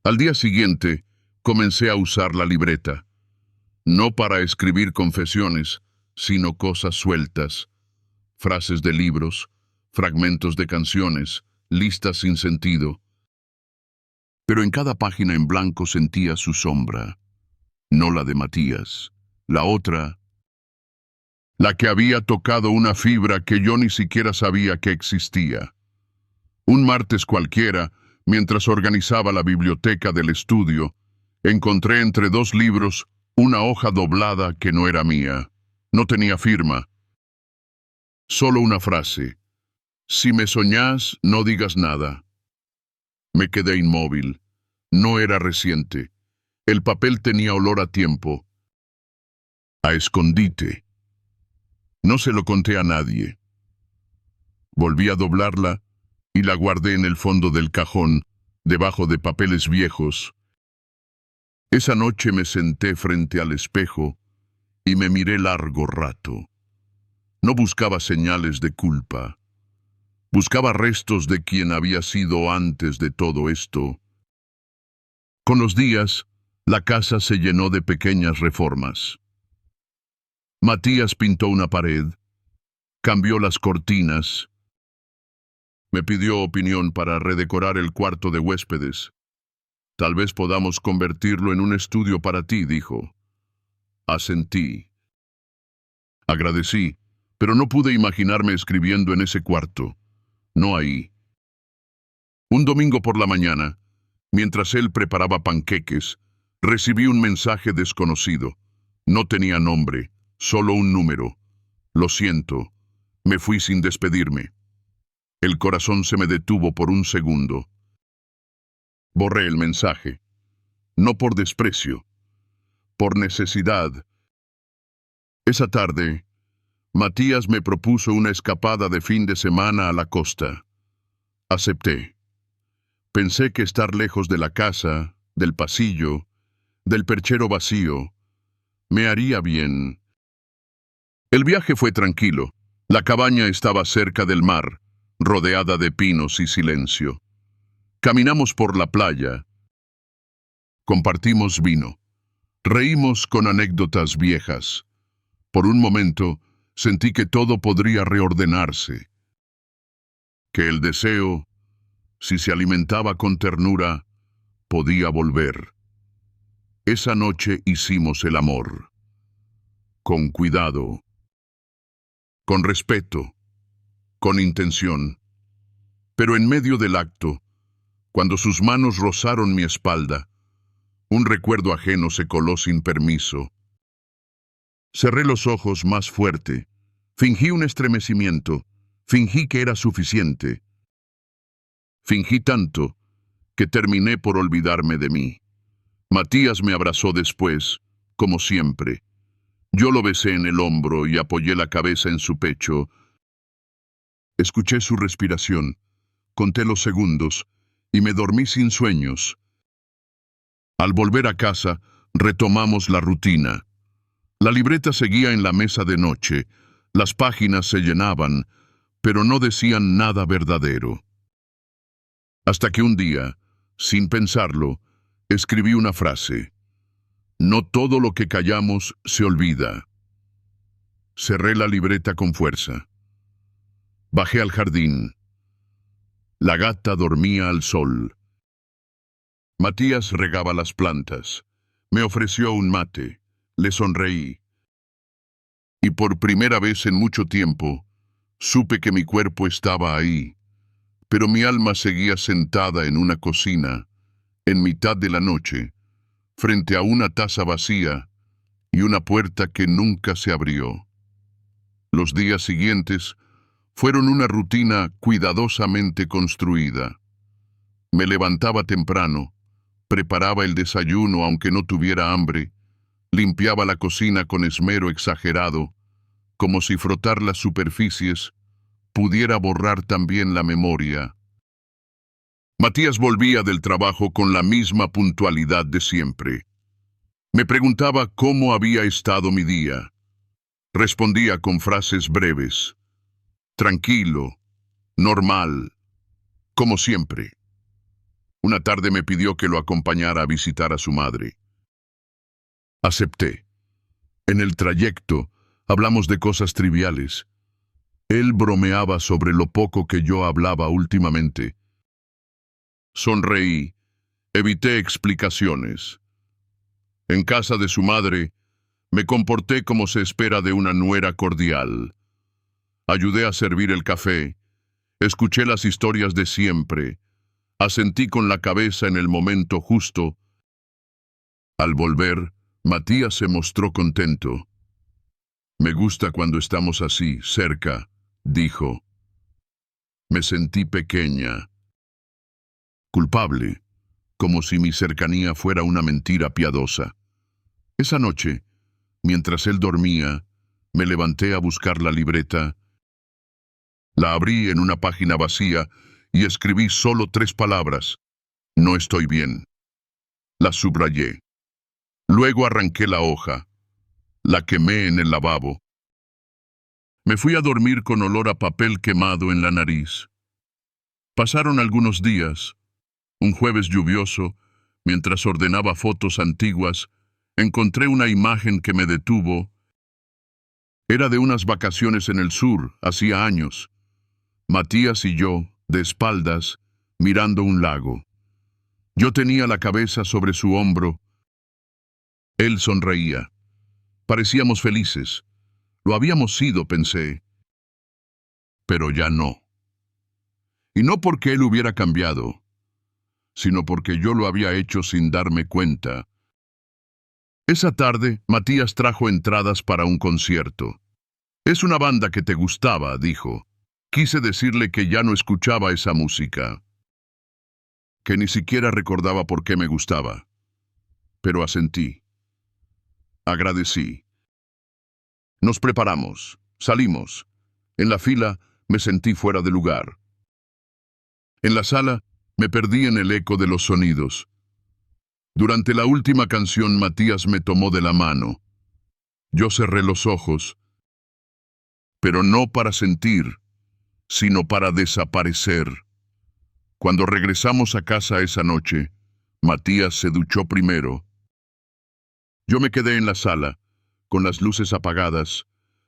Al día siguiente, comencé a usar la libreta, no para escribir confesiones, sino cosas sueltas, frases de libros, fragmentos de canciones, listas sin sentido. Pero en cada página en blanco sentía su sombra, no la de Matías, la otra, la que había tocado una fibra que yo ni siquiera sabía que existía. Un martes cualquiera, mientras organizaba la biblioteca del estudio, encontré entre dos libros una hoja doblada que no era mía. No tenía firma. Solo una frase: «Si me soñás, no digas nada». Me quedé inmóvil. No era reciente. El papel tenía olor a tiempo, a escondite. No se lo conté a nadie. Volví a doblarla y la guardé en el fondo del cajón, debajo de papeles viejos. Esa noche me senté frente al espejo y me miré largo rato. No buscaba señales de culpa. Buscaba restos de quien había sido antes de todo esto. Con los días, la casa se llenó de pequeñas reformas. Matías pintó una pared, cambió las cortinas, me pidió opinión para redecorar el cuarto de huéspedes. «Tal vez podamos convertirlo en un estudio para ti», dijo. Asentí. Agradecí, pero no pude imaginarme escribiendo en ese cuarto. No ahí. Un domingo por la mañana, mientras él preparaba panqueques, recibí un mensaje desconocido. No tenía nombre, solo un número. «Lo siento». Me fui sin despedirme. El corazón se me detuvo por un segundo. Borré el mensaje. No por desprecio, por necesidad. Esa tarde, Matías me propuso una escapada de fin de semana a la costa. Acepté. Pensé que estar lejos de la casa, del pasillo, del perchero vacío, me haría bien. El viaje fue tranquilo. La cabaña estaba cerca del mar, rodeada de pinos y silencio. Caminamos por la playa. Compartimos vino. Reímos con anécdotas viejas. Por un momento, sentí que todo podría reordenarse. Que el deseo, si se alimentaba con ternura, podía volver. Esa noche hicimos el amor. Con cuidado. Con respeto. Con intención. Pero en medio del acto, cuando sus manos rozaron mi espalda, un recuerdo ajeno se coló sin permiso. Cerré los ojos más fuerte. Fingí un estremecimiento. Fingí que era suficiente. Fingí tanto que terminé por olvidarme de mí. Matías me abrazó después, como siempre. Yo lo besé en el hombro y apoyé la cabeza en su pecho. Escuché su respiración, conté los segundos y me dormí sin sueños. Al volver a casa, retomamos la rutina. La libreta seguía en la mesa de noche, las páginas se llenaban, pero no decían nada verdadero. Hasta que un día, Sin pensarlo, escribí una frase. No todo lo que callamos se olvida. Cerré la libreta con fuerza. Bajé al jardín. La gata dormía al sol. Matías regaba las plantas. Me ofreció un mate. Le sonreí. Y por primera vez en mucho tiempo, supe que mi cuerpo estaba ahí, pero mi alma seguía sentada en una cocina, en mitad de la noche, frente a una taza vacía y una puerta que nunca se abrió. Los días siguientes fueron una rutina cuidadosamente construida. Me levantaba temprano, preparaba el desayuno aunque no tuviera hambre, limpiaba la cocina con esmero exagerado, como si frotar las superficies pudiera borrar también la memoria. Matías volvía del trabajo con la misma puntualidad de siempre. Me preguntaba cómo había estado mi día. Respondía con frases breves. Tranquilo, normal, como siempre. Una tarde me pidió que lo acompañara a visitar a su madre. Acepté. En el trayecto hablamos de cosas triviales. Él bromeaba sobre lo poco que yo hablaba últimamente. Sonreí. Evité explicaciones. En casa de su madre, me comporté como se espera de una nuera cordial. Ayudé a servir el café, escuché las historias de siempre, asentí con la cabeza en el momento justo. Al volver, Matías se mostró contento. Me gusta cuando estamos así, cerca, dijo. Me sentí pequeña, culpable, como si mi cercanía fuera una mentira piadosa. Esa noche, mientras él dormía, me levanté a buscar la libreta. La abrí en una página vacía y escribí solo 3 palabras. No estoy bien. Las subrayé. Luego arranqué la hoja. La quemé en el lavabo. Me fui a dormir con olor a papel quemado en la nariz. Pasaron algunos días. Un jueves lluvioso, mientras ordenaba fotos antiguas, encontré una imagen que me detuvo. Era de unas vacaciones en el sur, hacía años. Matías y yo, de espaldas, mirando un lago. Yo tenía la cabeza sobre su hombro. Él sonreía. Parecíamos felices. Lo habíamos sido, pensé. Pero ya no. Y no porque él hubiera cambiado, sino porque yo lo había hecho sin darme cuenta. Esa tarde, Matías trajo entradas para un concierto. Es una banda que te gustaba, dijo. Quise decirle que ya no escuchaba esa música, que ni siquiera recordaba por qué me gustaba. Pero asentí. Agradecí. Nos preparamos, salimos. En la fila me sentí fuera de lugar. En la sala me perdí en el eco de los sonidos. Durante la última canción Matías me tomó de la mano. Yo cerré los ojos, pero no para sentir, sino para desaparecer. Cuando regresamos a casa esa noche, Matías se duchó primero. Yo me quedé en la sala, con las luces apagadas,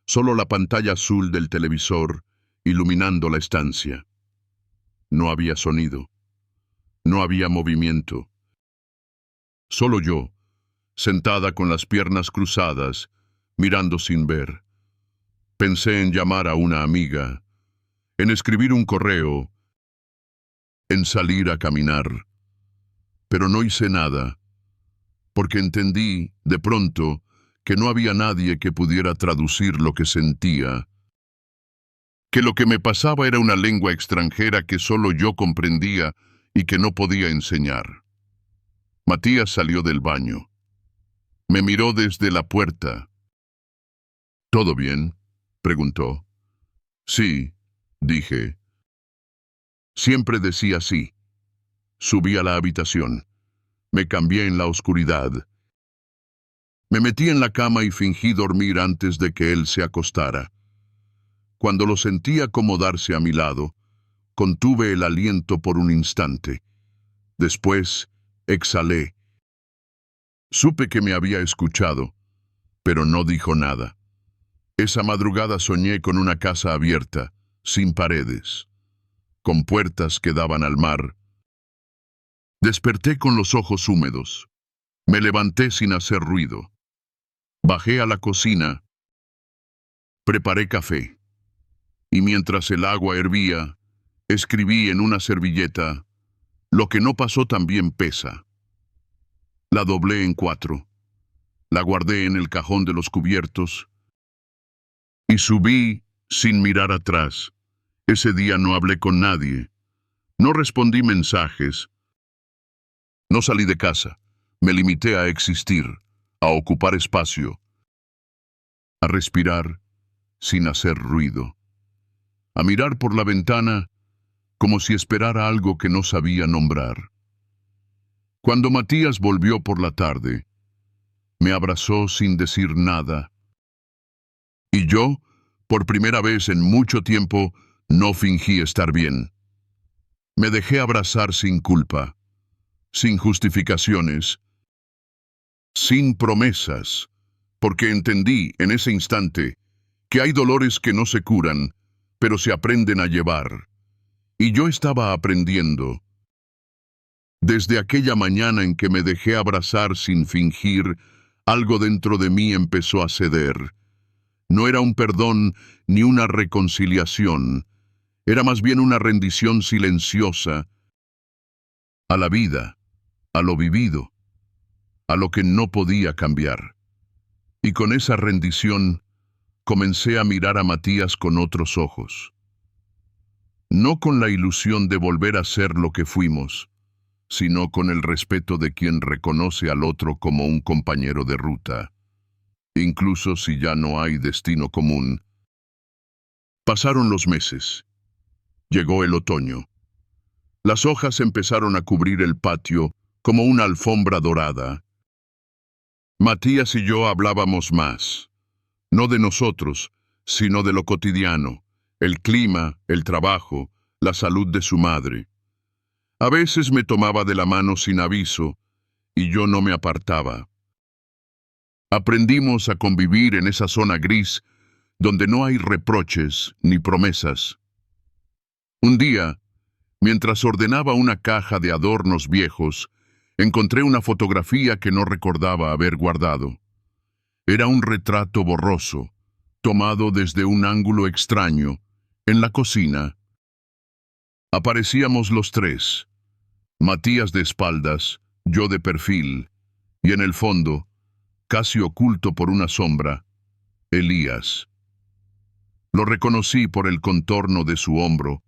solo la pantalla azul del televisor iluminando la estancia. No había sonido, no había movimiento. Solo yo, sentada con las piernas cruzadas, mirando sin ver. Pensé en llamar a una amiga, en escribir un correo, en salir a caminar. Pero no hice nada, porque entendí, de pronto, que no había nadie que pudiera traducir lo que sentía, que lo que me pasaba era una lengua extranjera que solo yo comprendía y que no podía enseñar. Matías salió del baño. Me miró desde la puerta. ¿Todo bien?, preguntó. Sí, dije. Siempre decía sí. Subí a la habitación. Me cambié en la oscuridad. Me metí en la cama y fingí dormir antes de que él se acostara. Cuando lo sentí acomodarse a mi lado, contuve el aliento por un instante. Después, exhalé. Supe que me había escuchado, pero no dijo nada. Esa madrugada soñé con una casa abierta, sin paredes, con puertas que daban al mar. Desperté con los ojos húmedos. Me levanté sin hacer ruido. Bajé a la cocina. Preparé café. Y mientras el agua hervía, escribí en una servilleta: lo que no pasó también pesa. La doblé en 4. La guardé en el cajón de los cubiertos y subí sin mirar atrás. Ese día no hablé con nadie. No respondí mensajes. No salí de casa. Me limité a existir, a ocupar espacio, a respirar sin hacer ruido, a mirar por la ventana como si esperara algo que no sabía nombrar. Cuando Matías volvió por la tarde, me abrazó sin decir nada. Y yo, por primera vez en mucho tiempo, no fingí estar bien. Me dejé abrazar sin culpa, sin justificaciones, sin promesas, porque entendí en ese instante que hay dolores que no se curan, pero se aprenden a llevar. Y yo estaba aprendiendo. Desde aquella mañana en que me dejé abrazar sin fingir, algo dentro de mí empezó a ceder. No era un perdón ni una reconciliación, era más bien una rendición silenciosa a la vida, a lo vivido, a lo que no podía cambiar. Y con esa rendición comencé a mirar a Matías con otros ojos. No con la ilusión de volver a ser lo que fuimos, sino con el respeto de quien reconoce al otro como un compañero de ruta, incluso si ya no hay destino común. Pasaron los meses. Llegó el otoño. Las hojas empezaron a cubrir el patio como una alfombra dorada. Matías y yo hablábamos más, no de nosotros, sino de lo cotidiano, el clima, el trabajo, la salud de su madre. A veces me tomaba de la mano sin aviso, y yo no me apartaba. Aprendimos a convivir en esa zona gris, donde no hay reproches ni promesas. Un día, mientras ordenaba una caja de adornos viejos, encontré una fotografía que no recordaba haber guardado. Era un retrato borroso, tomado desde un ángulo extraño, en la cocina. Aparecíamos los tres, Matías de espaldas, yo de perfil, y en el fondo, casi oculto por una sombra, Elías. Lo reconocí por el contorno de su hombro,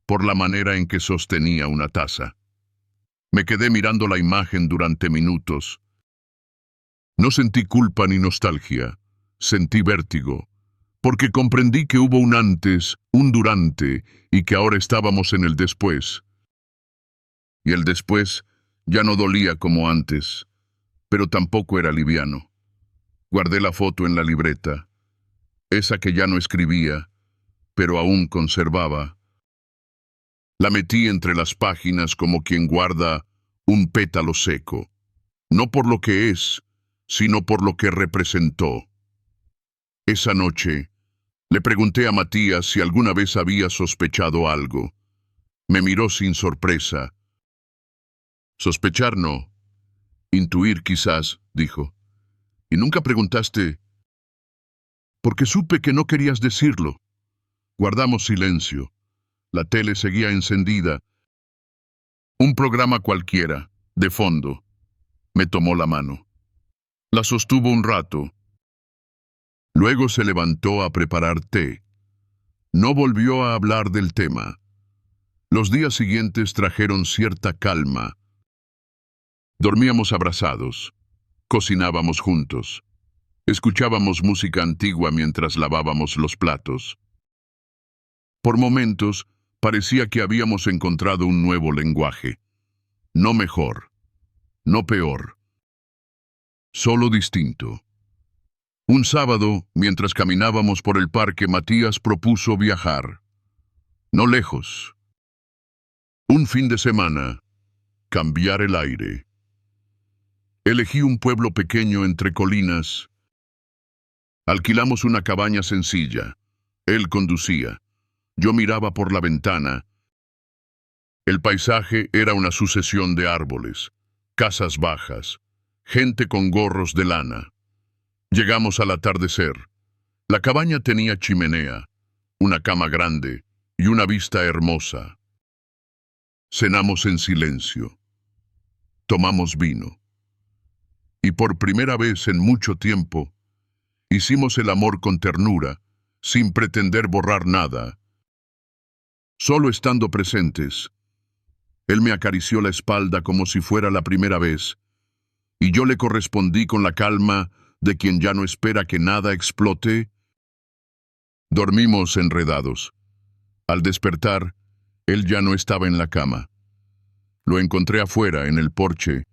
por la manera en que sostenía una taza. Me quedé mirando la imagen durante minutos. No sentí culpa ni nostalgia, sentí vértigo, porque comprendí que hubo un antes, un durante, y que ahora estábamos en el después. Y el después ya no dolía como antes, pero tampoco era liviano. Guardé la foto en la libreta, esa que ya no escribía, pero aún conservaba. La metí entre las páginas como quien guarda un pétalo seco, no por lo que es, sino por lo que representó. Esa noche, le pregunté a Matías si alguna vez había sospechado algo. Me miró sin sorpresa. Sospechar no. Intuir quizás, dijo. Y nunca preguntaste, porque supe que no querías decirlo. Guardamos silencio. La tele seguía encendida. Un programa cualquiera, de fondo. Me tomó la mano. La sostuvo un rato. Luego se levantó a preparar té. No volvió a hablar del tema. Los días siguientes trajeron cierta calma. Dormíamos abrazados. Cocinábamos juntos. Escuchábamos música antigua mientras lavábamos los platos. Por momentos, parecía que habíamos encontrado un nuevo lenguaje. No mejor, no peor, solo distinto. Un sábado, mientras caminábamos por el parque, Matías propuso viajar. No lejos. Un fin de semana, Cambiar el aire. Elegí un pueblo pequeño entre colinas. Alquilamos una cabaña sencilla. Él conducía. Yo miraba por la ventana. El paisaje era una sucesión de árboles, casas bajas, gente con gorros de lana. Llegamos al atardecer. La cabaña tenía chimenea, una cama grande y una vista hermosa. Cenamos en silencio. Tomamos vino. Y por primera vez en mucho tiempo, hicimos el amor con ternura, sin pretender borrar nada. Solo estando presentes, él me acarició la espalda como si fuera la primera vez, y yo le correspondí con la calma de quien ya no espera que nada explote. Dormimos enredados. Al despertar, él ya no estaba en la cama. Lo encontré afuera, en el porche,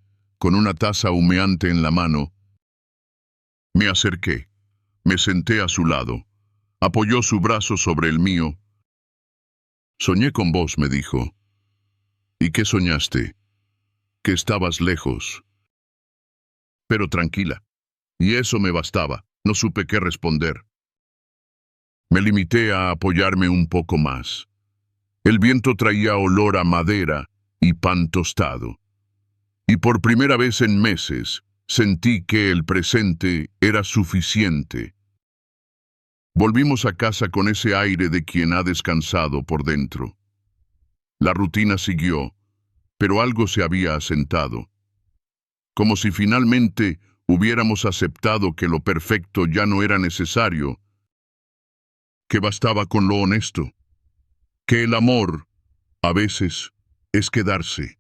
con una taza humeante en la mano. Me acerqué. Me senté a su lado. Apoyó su brazo sobre el mío. Soñé con vos, me dijo. ¿Y qué soñaste? Que estabas lejos. Pero tranquila. Y eso me bastaba. No supe qué responder. Me limité a apoyarme un poco más. El viento traía olor a madera y pan tostado. Y por primera vez en meses sentí que el presente era suficiente. Volvimos a casa con ese aire de quien ha descansado por dentro. La rutina siguió, pero algo se había asentado. Como si finalmente hubiéramos aceptado que lo perfecto ya no era necesario, que bastaba con lo honesto, que el amor, a veces, es quedarse,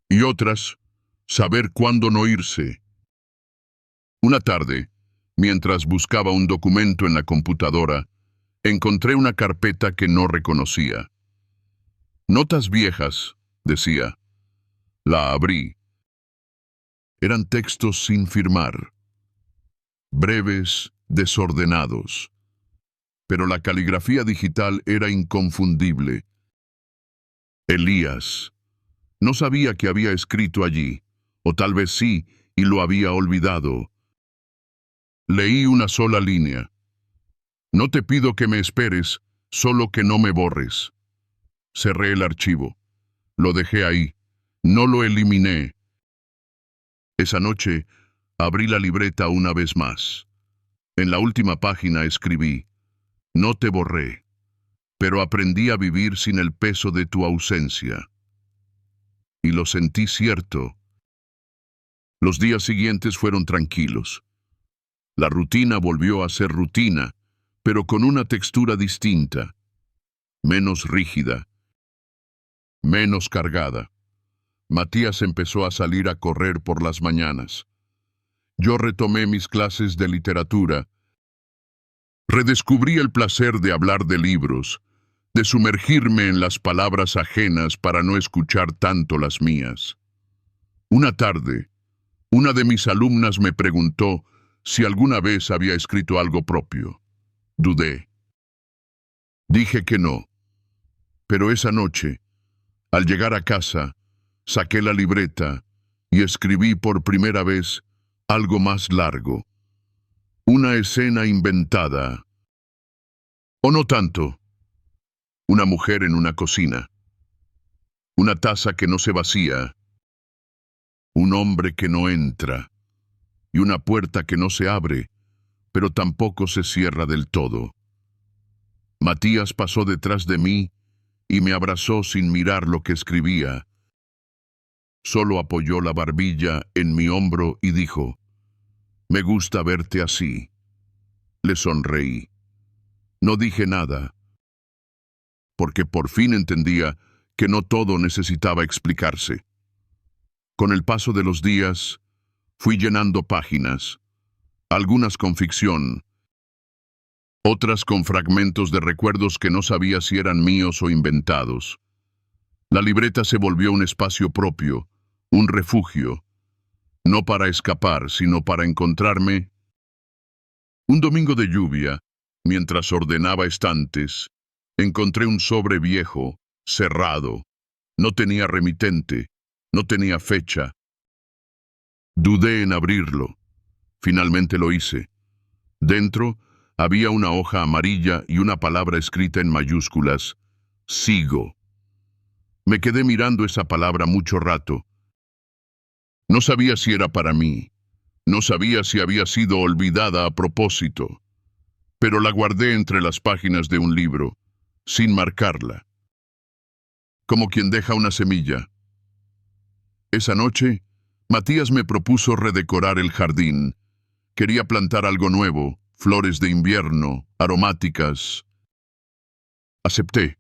y otras, saber cuándo no irse. Una tarde, mientras buscaba un documento en la computadora, encontré una carpeta que no reconocía. Notas viejas, decía. La abrí. Eran textos sin firmar, breves, desordenados, pero la caligrafía digital era inconfundible. Elías. No sabía que había escrito allí, o tal vez sí, y lo había olvidado. Leí una sola línea. No te pido que me esperes, solo que no me borres. Cerré el archivo. Lo dejé ahí. No lo eliminé. Esa noche, abrí la libreta una vez más. En la última página escribí: no te borré, pero aprendí a vivir sin el peso de tu ausencia. Y lo sentí cierto. Los días siguientes fueron tranquilos. La rutina volvió a ser rutina, pero con una textura distinta, menos rígida, menos cargada. Matías empezó a salir a correr por las mañanas. Yo retomé mis clases de literatura. Redescubrí el placer de hablar de libros, de sumergirme en las palabras ajenas para no escuchar tanto las mías. Una tarde, una de mis alumnas me preguntó si alguna vez había escrito algo propio. Dudé. Dije que no. Pero esa noche, al llegar a casa, saqué la libreta y escribí por primera vez algo más largo. Una escena inventada. O no tanto. Una mujer en una cocina. Una taza que no se vacía. Un hombre que no entra. Y una puerta que no se abre, pero tampoco se cierra del todo. Matías pasó detrás de mí y me abrazó sin mirar lo que escribía. Solo apoyó la barbilla en mi hombro y dijo: me gusta verte así. Le sonreí. No dije nada, porque por fin entendía que no todo necesitaba explicarse. Con el paso de los días, fui llenando páginas, algunas con ficción, otras con fragmentos de recuerdos que no sabía si eran míos o inventados. La libreta se volvió un espacio propio, un refugio, no para escapar, sino para encontrarme. Un domingo de lluvia, mientras ordenaba estantes, encontré un sobre viejo, cerrado. No tenía remitente, No tenía fecha. Dudé en abrirlo. Finalmente lo hice. Dentro había una hoja amarilla y una palabra escrita en mayúsculas: sigo. Me quedé mirando esa palabra mucho rato. No sabía si era para mí. No sabía si había sido olvidada a propósito. Pero la guardé entre las páginas de un libro, sin marcarla, como quien deja una semilla. Esa noche, Matías me propuso redecorar el jardín. Quería plantar algo nuevo, flores de invierno, aromáticas. Acepté.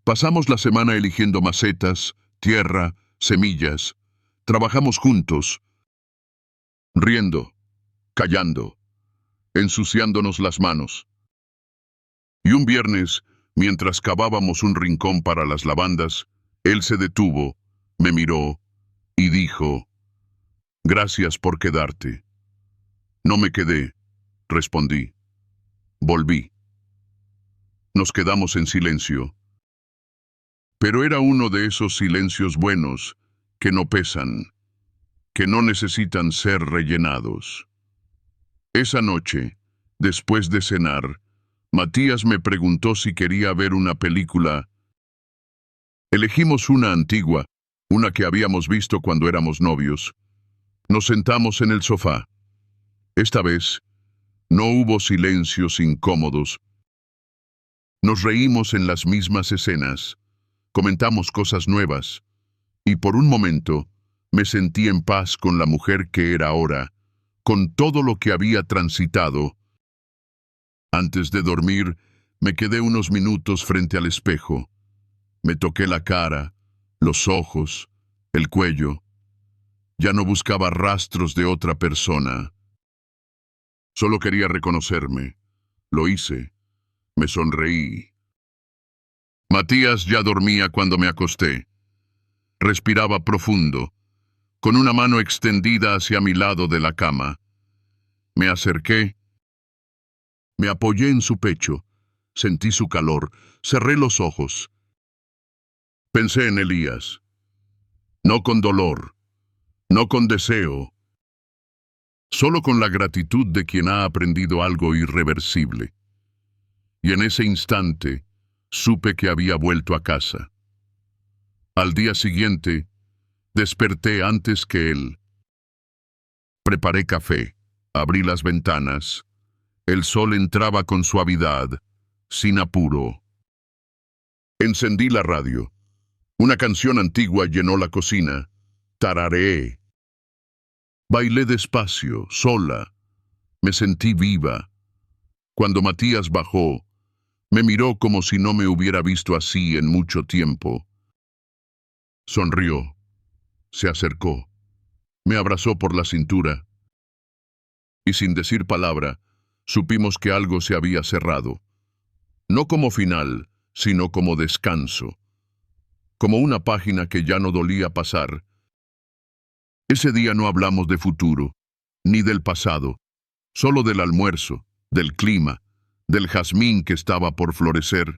Pasamos la semana eligiendo macetas, tierra, semillas. Trabajamos juntos, riendo, callando, ensuciándonos las manos. Y un viernes, mientras cavábamos un rincón para las lavandas, él se detuvo, me miró y dijo: gracias por quedarte. No me quedé, respondí. Volví. Nos quedamos en silencio. Pero era uno de esos silencios buenos, que no pesan, que no necesitan ser rellenados. Esa noche, después de cenar, Matías me preguntó si quería ver una película. Elegimos una antigua, una que habíamos visto cuando éramos novios. Nos sentamos en el sofá. Esta vez, no hubo silencios incómodos. Nos reímos en las mismas escenas, comentamos cosas nuevas, y por un momento me sentí en paz con la mujer que era ahora, con todo lo que había transitado. Antes de dormir, me quedé unos minutos frente al espejo. Me toqué la cara, los ojos, el cuello. Ya no buscaba rastros de otra persona. Solo quería reconocerme. Lo hice. Me sonreí. Matías ya dormía cuando me acosté. Respiraba profundo, con una mano extendida hacia mi lado de la cama. Me acerqué. Me apoyé en su pecho. Sentí su calor. Cerré los ojos. Pensé en Elías. No con dolor, no con deseo, solo con la gratitud de quien ha aprendido algo irreversible. Y en ese instante, supe que había vuelto a casa. Al día siguiente, desperté antes que él. Preparé café, abrí las ventanas. El sol entraba con suavidad, sin apuro. Encendí la radio. Una canción antigua llenó la cocina. Tarareé. Bailé despacio, sola. Me sentí viva. Cuando Matías bajó, me miró como si no me hubiera visto así en mucho tiempo. Sonrió. Se acercó. Me abrazó por la cintura. Y sin decir palabra, supimos que algo se había cerrado. No como final, sino como descanso. Como una página que ya no dolía pasar. Ese día no hablamos de futuro, ni del pasado, solo del almuerzo, del clima, del jazmín que estaba por florecer.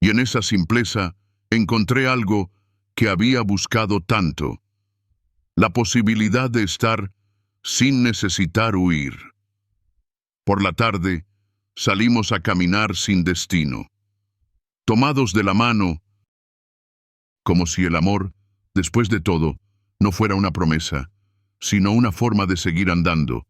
Y en esa simpleza encontré algo que había buscado tanto: la posibilidad de estar sin necesitar huir. Por la tarde, salimos a caminar sin destino, tomados de la mano, como si el amor, después de todo, no fuera una promesa, sino una forma de seguir andando,